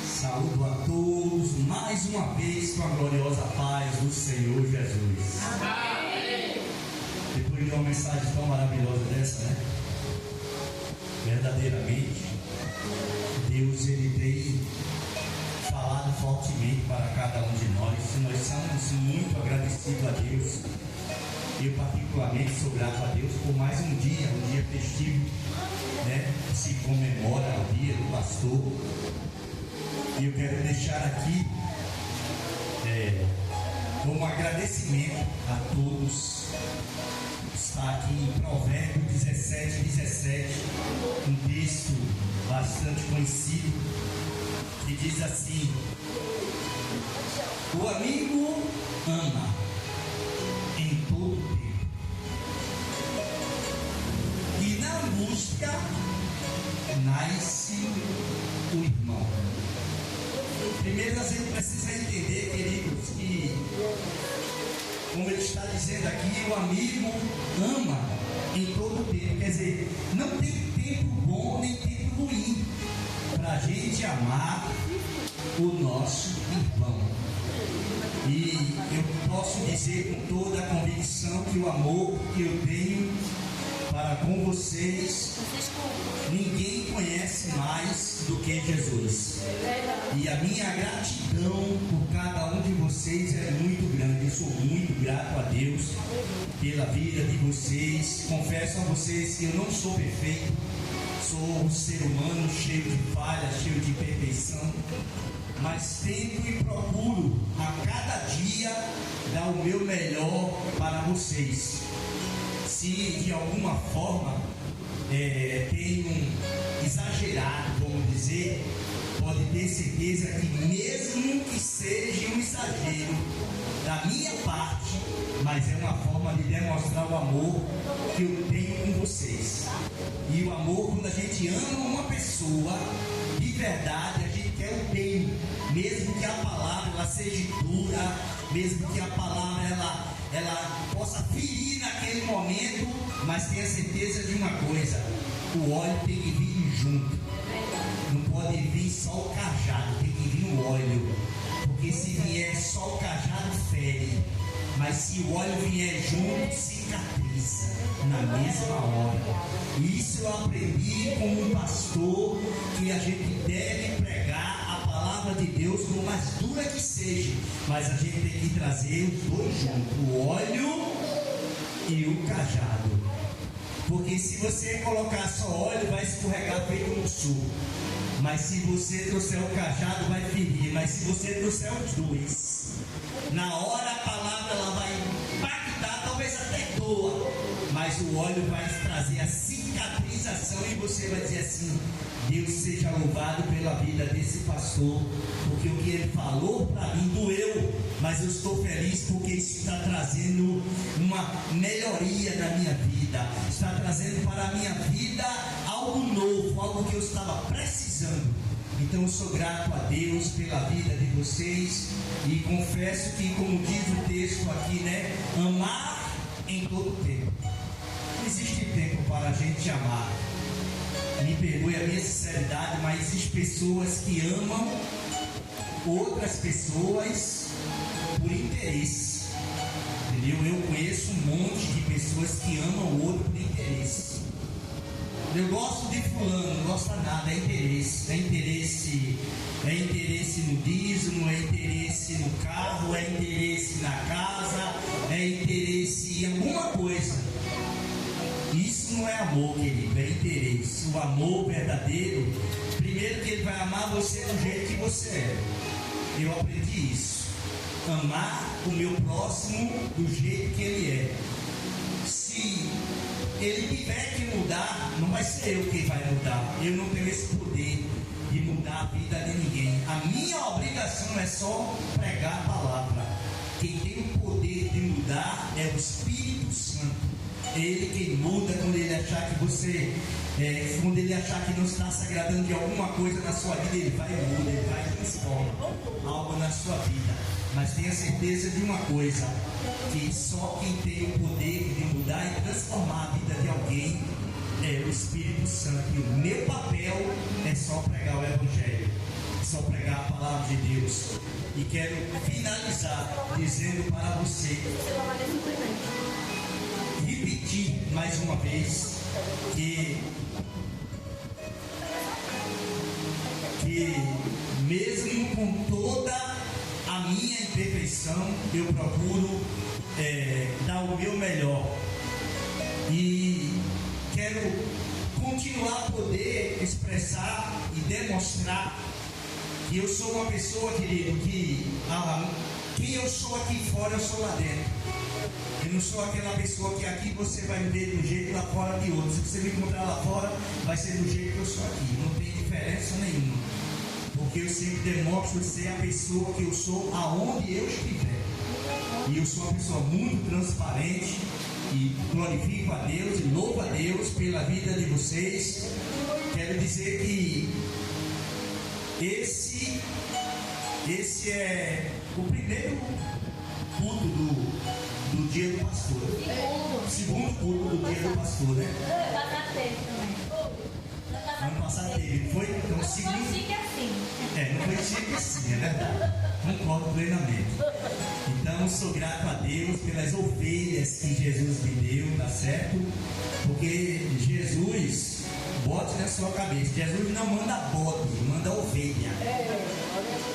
Saúdo a todos mais uma vez com a gloriosa paz do Senhor Jesus. Amém. Depois de uma mensagem tão maravilhosa dessa, né? Verdadeiramente, Deus ele tem falado fortemente para cada um de nós. Nós somos muito agradecidos a Deus. Eu particularmente sou grato a Deus por mais um dia festivo, né? Se comemora o dia do pastor. E eu quero deixar aqui como agradecimento a todos. Está aqui em Provérbios 17, um texto bastante conhecido, que diz assim: o amigo ama em todo tempo, e na angústia nasce o irmão. Primeiro a gente precisa entender, queridos, que como ele está dizendo aqui, o amigo ama em todo tempo. Quer dizer, não tem tempo bom nem tempo ruim para a gente amar o nosso irmão. E eu posso dizer com toda a convicção que o amor que eu tenho para com vocês, ninguém conhece mais do que Jesus. E a minha gratidão por cada um de vocês é muito grande. Eu sou muito grato a Deus pela vida de vocês. Confesso a vocês que eu não sou perfeito, sou um ser humano cheio de falhas, cheio de imperfeição, mas tento e procuro a cada dia dar o meu melhor para vocês. Se de alguma forma tenho exagerado, vamos dizer, pode ter certeza que mesmo que seja um exagero da minha parte, mas é uma forma de demonstrar o amor que eu tenho com vocês. E o amor, quando a gente ama uma pessoa de verdade, a gente quer o bem, mesmo que a palavra ela seja dura, mesmo que a palavra ela possa ferir naquele momento, mas tenha certeza de uma coisa: o óleo tem que vir junto, não pode vir só o cajado, tem que vir o óleo, porque se vier só o cajado fere, mas se o óleo vier junto, cicatriza na mesma hora. Isso eu aprendi com um pastor, que a gente deve pregar a palavra de Deus, por mais dura que seja, mas a gente tem que trazer os dois juntos, o óleo e o cajado. Porque se você colocar só óleo, vai escorregar feito um suco. Mas se você trouxer o cajado, vai ferir. Mas se você trouxer os dois, na hora a palavra ela vai impactar, talvez até doa, mas o óleo vai trazer a cicatrização e você vai dizer assim: Deus seja louvado pela vida desse pastor, porque o que ele falou para mim doeu, mas eu estou feliz porque isso está trazendo uma melhoria na minha vida, está trazendo para a minha vida algo novo, algo que eu estava precisando. Então eu sou grato a Deus pela vida de vocês e confesso que, como diz o texto aqui, né, amar em todo tempo. Não existe tempo para a gente amar. Me perdoe a minha sinceridade, mas existem pessoas que amam outras pessoas por interesse. Entendeu? Eu conheço um monte de pessoas que amam o outro por interesse. Eu gosto de fulano, não gosta nada, é interesse. É interesse no dízimo, é interesse no carro, é interesse na casa, é interesse em alguma coisa. Isso não é amor, querido, é interesse. O amor verdadeiro, primeiro que ele vai amar você do jeito que você é. Eu aprendi isso. Amar o meu próximo do jeito que ele é. Se ele tiver que mudar, não vai ser eu quem vai mudar. Eu não tenho esse poder de mudar a vida de ninguém. A minha obrigação é só pregar a palavra. Quem tem o poder de mudar é o Espírito Santo. É Ele quem muda quando ele achar que você, quando ele achar que não está se agradando de alguma coisa na sua vida, ele vai e muda, ele vai e transforma algo na sua vida. Mas tenha certeza de uma coisa, que só quem tem o poder de mudar e transformar a vida de alguém é o Espírito Santo. E o meu papel é só pregar o Evangelho, é só pregar a palavra de Deus. E quero finalizar dizendo para você, repetir mais uma vez, que mesmo com toda a minha imperfeição, eu procuro dar o meu melhor. E quero continuar a poder expressar e demonstrar que eu sou uma pessoa, querido, que quem eu sou aqui fora, eu sou lá dentro. Eu não sou aquela pessoa que aqui você vai me ver de um jeito, lá fora de outro. Se você me encontrar lá fora, vai ser do jeito que eu sou aqui. Não tem diferença nenhuma. Porque eu sempre demonstro ser a pessoa que eu sou aonde eu estiver. E eu sou uma pessoa muito transparente e glorifico a Deus e louvo a Deus pela vida de vocês. Quero dizer que esse é o primeiro culto do dia do pastor. Segundo culto do dia do pastor, né? Ano passado teve, foi? Então, Não foi chique assim. não foi chique assim, é verdade. Concordo plenamente. Então, sou grato a Deus pelas ovelhas que Jesus me deu, tá certo? Porque Jesus, bote na sua cabeça, Jesus não manda bode, manda ovelha.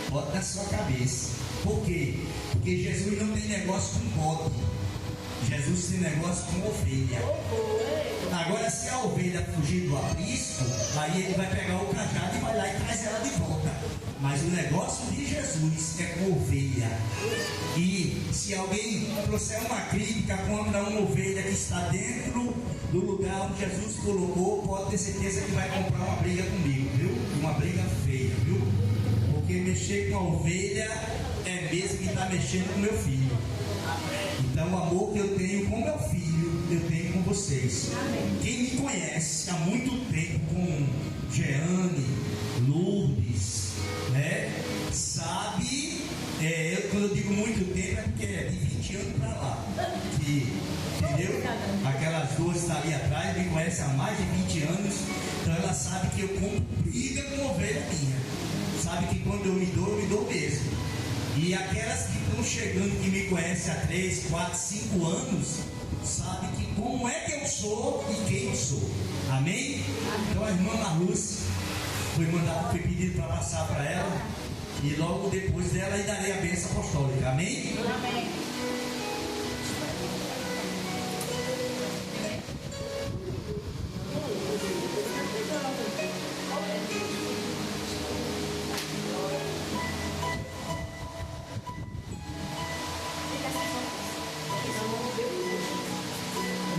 Bote na sua cabeça. Por quê? Porque Jesus não tem negócio com bode. Jesus tem negócio com ovelha. Agora, se a ovelha fugir do aprisco, aí ele vai pegar o cajado e vai lá e traz ela de volta. Mas o negócio de Jesus é com ovelha. E se alguém trouxer uma crítica contra uma ovelha que está dentro do lugar onde Jesus colocou, pode ter certeza que vai comprar uma briga comigo, viu? Uma briga feia, viu? Porque mexer com a ovelha é mesmo que está mexendo com meu filho. Então, o amor que eu tenho com meu filho, eu tenho com vocês. Quem me conhece há muito tempo, com Jeane, Lourdes, né, sabe, quando eu digo muito tempo, é porque é de 20 anos para lá. Entendeu? Aquelas duas que estão ali atrás me conhecem há mais de 20 anos, então ela sabe que eu compro briga com ovelha minha. Sabe que quando eu me dou mesmo. E aquelas que estão chegando, que me conhecem há 3, 4, 5 anos, sabem que como é que eu sou e quem eu sou. Amém? Então a irmã Marluz foi pedido para passar para ela, e logo depois dela aí darei a bênção apostólica. Amém? Amém.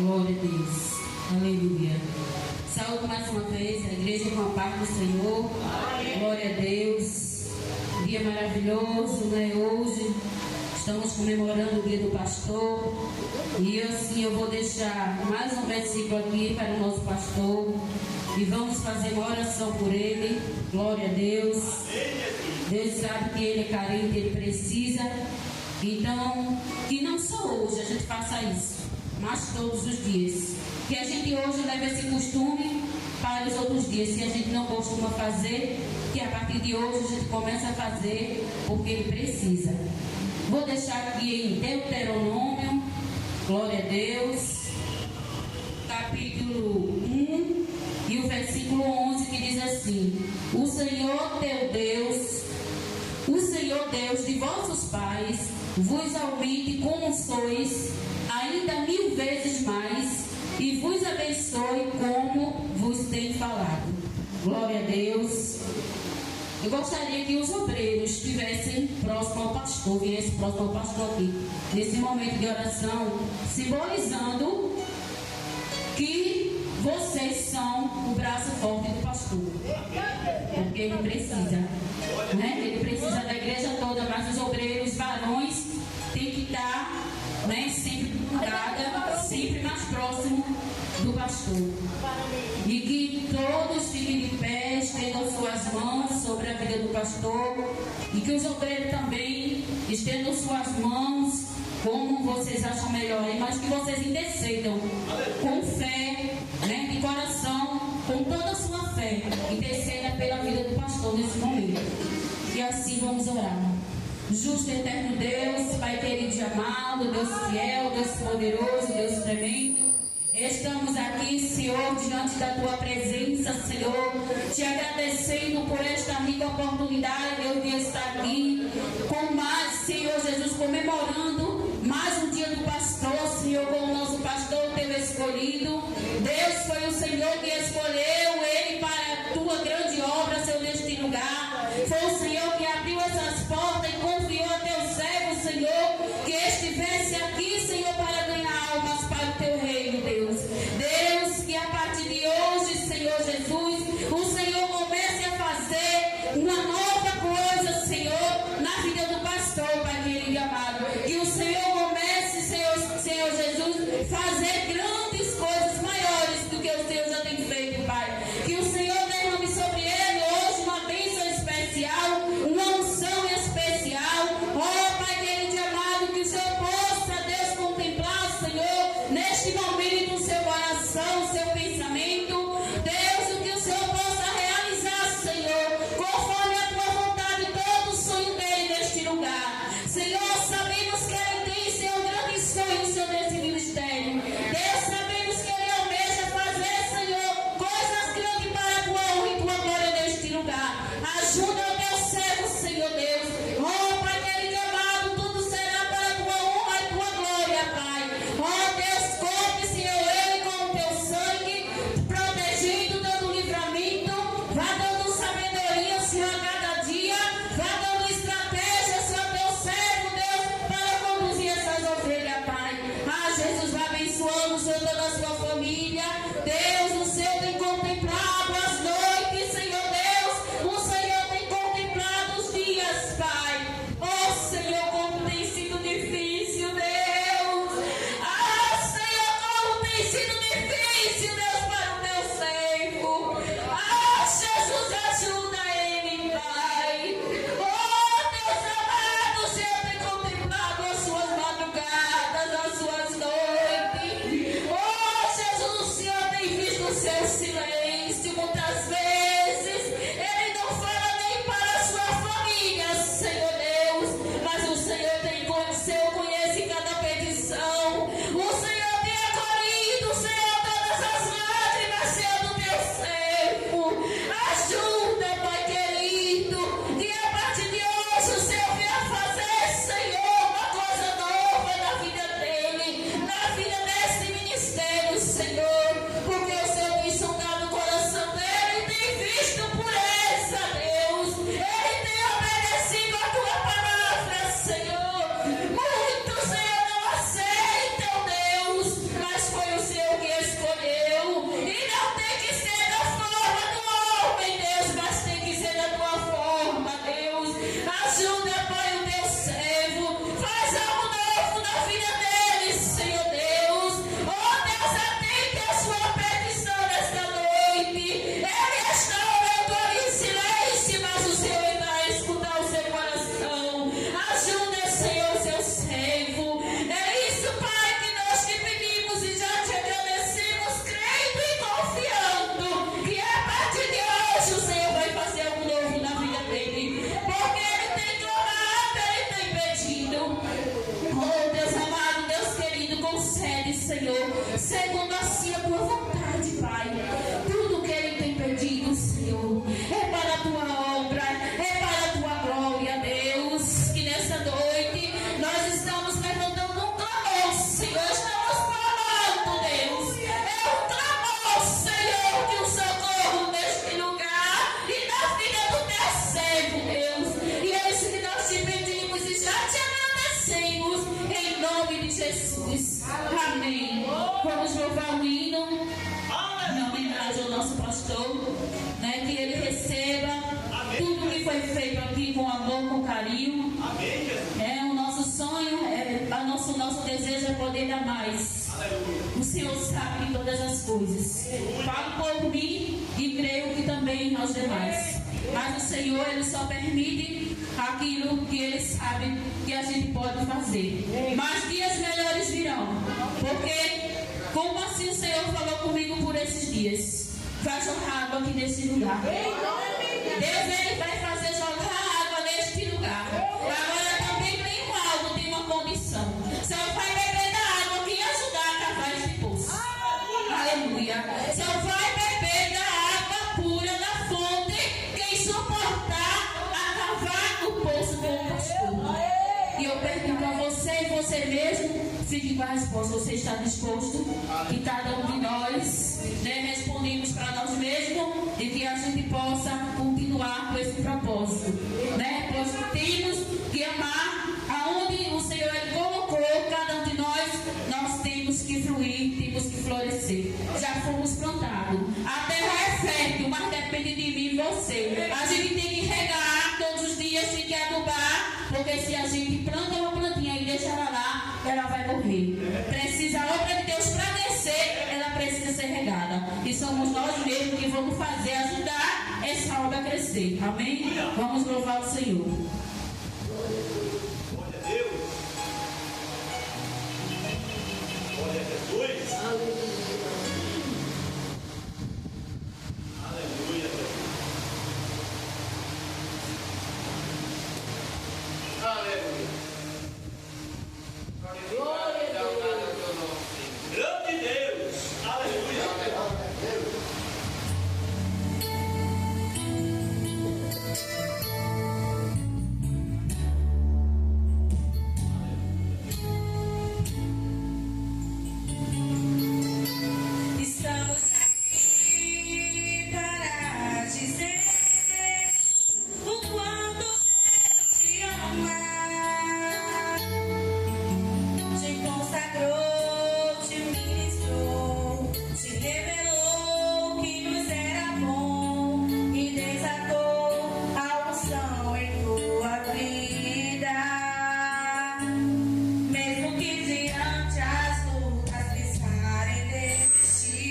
Glória a Deus, aleluia. Saúde mais uma vez a igreja com a paz do Senhor. Glória a Deus. Dia maravilhoso, né? Hoje estamos comemorando o dia do pastor. E assim eu vou deixar mais um versículo aqui para o nosso pastor. E vamos fazer uma oração por ele. Glória a Deus. Deus sabe que ele é carente, ele precisa. Então, que não só hoje a gente faça isso, mas todos os dias. Que a gente hoje leve esse costume para os outros dias. Se a gente não costuma fazer, que a partir de hoje a gente comece a fazer, porque ele precisa. Vou deixar aqui em Deuteronômio, glória a Deus, capítulo 1 e o versículo 11, que diz assim: O Senhor teu Deus, o Senhor Deus de vossos pais, vos aumente como sois, ainda 1000 vezes mais, e vos abençoe como vos tem falado. Glória a Deus. Eu gostaria que os obreiros estivessem próximo ao pastor, viessem próximo ao pastor aqui, nesse momento de oração, simbolizando que vocês são o braço forte do pastor. Porque ele precisa, né? Ele precisa da igreja toda, mas os obreiros varões têm que estar, né, sempre cuidada, sempre mais próximo do pastor. E que todos fiquem de pé, estendam suas mãos sobre a vida do pastor, e que os obreiros também estendam suas mãos como vocês acham melhor, mas que vocês intercedam com fé, né, de coração, com toda a sua fé, interceda pela vida do pastor nesse momento. E assim vamos orar. Justo e eterno Deus, Pai querido e amado, Deus fiel, Deus poderoso, Deus tremendo, estamos aqui, Senhor, diante da Tua presença, Senhor, te agradecendo por esta rica oportunidade, Deus, de estar aqui, com mais, Senhor Jesus, comemorando mais um dia do pastor, Senhor, com o nosso pastor, Teu escolhido. Deus, foi o Senhor que escolheu ele para a Tua grande obra, Senhor, neste lugar. Foi o Senhor que abriu essas portas e confiou a Teu servo, Senhor, que estivesse aqui, Senhor, para ganhar almas para o Teu reino, Deus. Deus, que a partir de hoje, Senhor Jesus, o Senhor comece a fazer uma nova coisa, Senhor, na vida do pastor, Pai querido e amado. Que o Senhor comece, Senhor Jesus, fazer grandes coisas maiores do que o Senhor já tem feito, Pai. Senhor. É para a tua obra, é para a tua glória, Deus. Que nessa noite nós estamos levantando um clamor, Senhor. Estamos falando, Deus. É um clamor, Senhor, de um socorro neste lugar e na vida do teu servo, Deus. E é isso que nós te pedimos e já te agradecemos em nome de Jesus. Amém. Vamos louvar o hino em homenagem ao nosso pastor, né, que ele receba tudo que foi feito aqui com amor, com carinho. Amém, Jesus. O nosso sonho, nosso desejo é poder dar mais. Aleluia. O Senhor sabe de todas as coisas. Falo por mim e creio que também aos demais. Mas o Senhor, Ele só permite aquilo que Ele sabe que a gente pode fazer. Mas dias melhores virão. Porque, como assim o Senhor falou comigo por esses dias? Vai jorrar água aqui nesse lugar. Deus, Ele vai fazer jorrar água neste lugar. Agora também tem algo, tem uma condição. Só vai beber da água que ajudar a cavar esse poço. Aleluia. Só vai beber da água pura da fonte quem suportar a cavar o poço com o pastor. E eu pergunto a você e você mesmo, fique com a resposta. Você está disposto? Que cada um de nós, né, respondemos para nós mesmos e que a gente possa continuar com esse propósito, né? Pois temos que amar aonde o Senhor Ele colocou cada um de nós temos que fluir, temos que florescer. Já fomos plantados. A terra é fértil, mas depende de mim e você. A gente tem que regar todos os dias, tem que adubar, porque se a gente planta uma plantinha e deixa ela lá, ela vai morrer. Precisa a obra de Deus para descer, ela precisa ser regada. E somos nós mesmos que vamos fazer, ajudar essa obra a crescer. Amém? Vamos louvar o Senhor. Glória a Deus. Glória a Jesus. Aleluia, Jesus. Aleluia. Glória a Deus. Grande Deus. Aleluia. Estamos aqui para dizer o quanto Deus te ama, te consagrou, te ministrou, te revelou que nos era bom e desatou a unção em tua vida. Mesmo que diante as lutas pensarem desistir,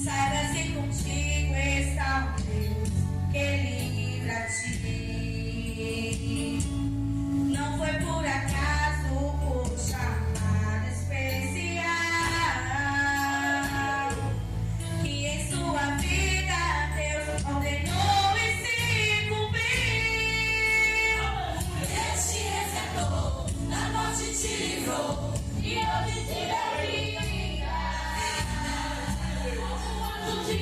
saiba se contigo está o Deus que livra-te. Não foi por acaso o chamado especial que em sua vida Deus ordenou e se cumpriu. Deus te resgatou, da morte te livrou e hoje te dá vida. Como um ato de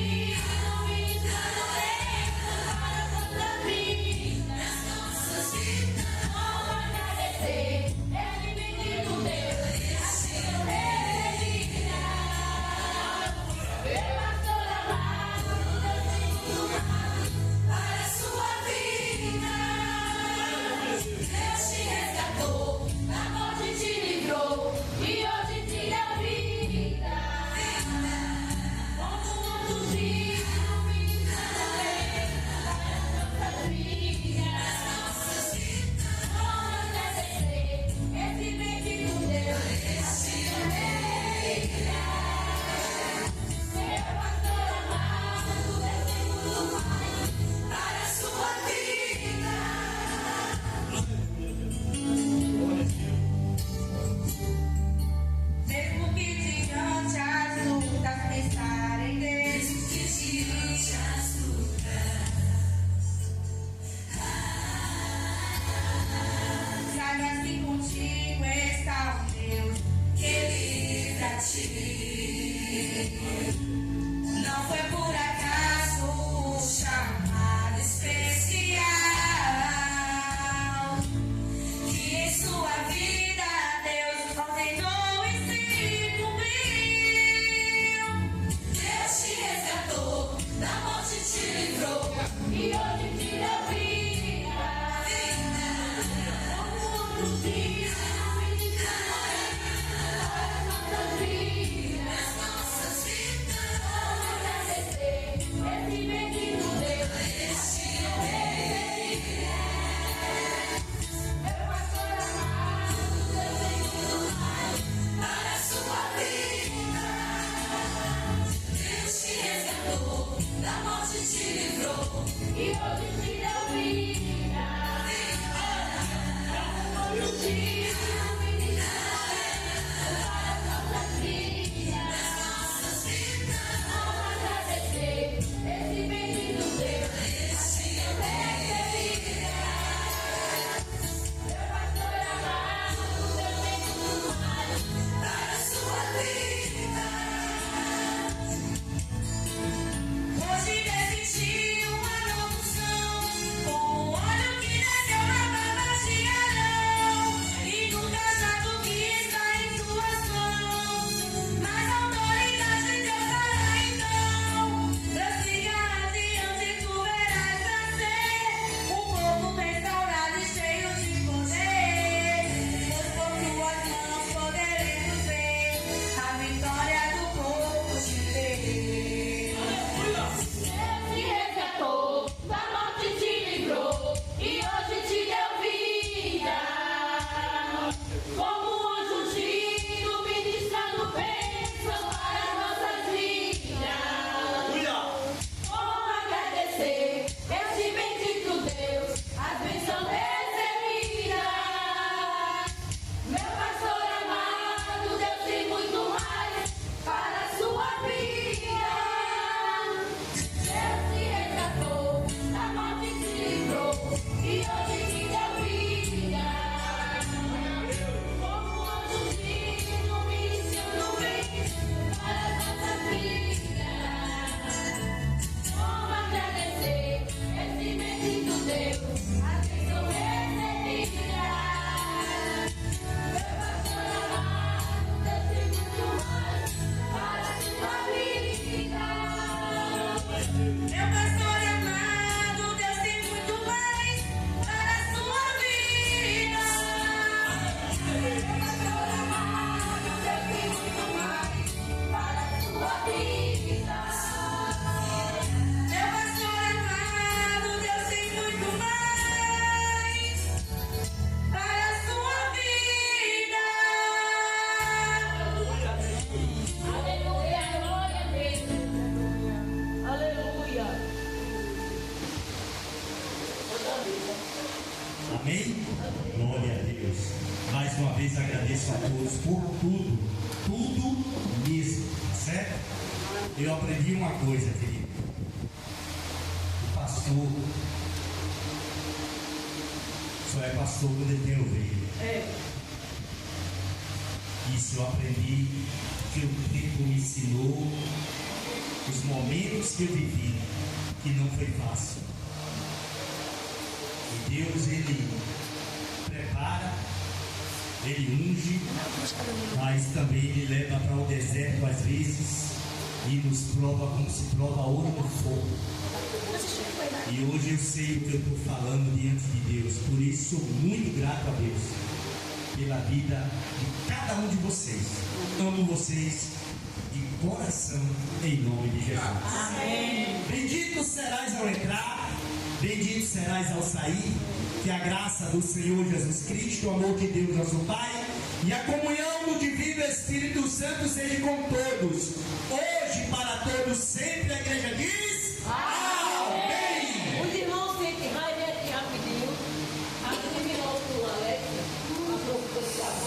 e hoje te deu vida. Todo dia, para as nossas vidas. Vamos agradecer esse bendito Deus. Meu pastor amado, Deus tem muito mais para a sua vida. Hoje desistiu uma noção, com o óleo que desceu na barba de Arão, e no cajado que está em suas mãos. Mas a autoridade Deus dará então. Prossiga adiante, tu verás nascer um povo restaurado e cheio de poder. Pois por tuas mãos poderemos ver a vitória do povo de Deus. Deus te resgatou, da morte te livrou e hoje te deu vida. Como um anjo ungido, ministrando bênção para as nossas vidas. Vamos agradecer esse bendito Deus, as bênçãos recebidas. Meu pastor amado, Deus tem muito mais para a sua vida. Deus te resgatou, da morte te livrou e hoje te deu vida. Como um anjo ungido, ministrando bênção para as nossas vidas. Vamos agradecer esse bendito Deus, as bênçãos recebidas. Meu pastor amado, Deus tem muito mais para a sua vida. Meu pastor amado, Deus tem muito mais para a sua vida. Meu pastor amado, Deus tem muito mais para a sua vida. Meu pastor amado, Deus tem muito mais para a sua vida. Aleluia, glória a Deus. Aleluia. Amém? Glória a Deus. Mais uma vez agradeço a todos por tudo mesmo, certo? Eu aprendi uma coisa, querido. O pastor só é pastor quando ele tem ovelha. Isso eu aprendi, que o tempo me ensinou, os momentos que eu vivi, que não foi fácil. E Deus, Ele prepara, Ele unge, mas também Ele leva para o deserto às vezes e nos prova como se prova ouro no fogo. E hoje eu sei o que eu estou falando diante de Deus, por isso sou muito grato a Deus pela vida de cada um de vocês. Amo vocês de coração, em nome de Jesus. Amém. Bendito serás ao entrar, bendito serás ao sair. Que a graça do Senhor Jesus Cristo, o amor de Deus nosso Pai e a comunhão do Divino Espírito Santo seja com todos, hoje para todos sempre. A igreja diz.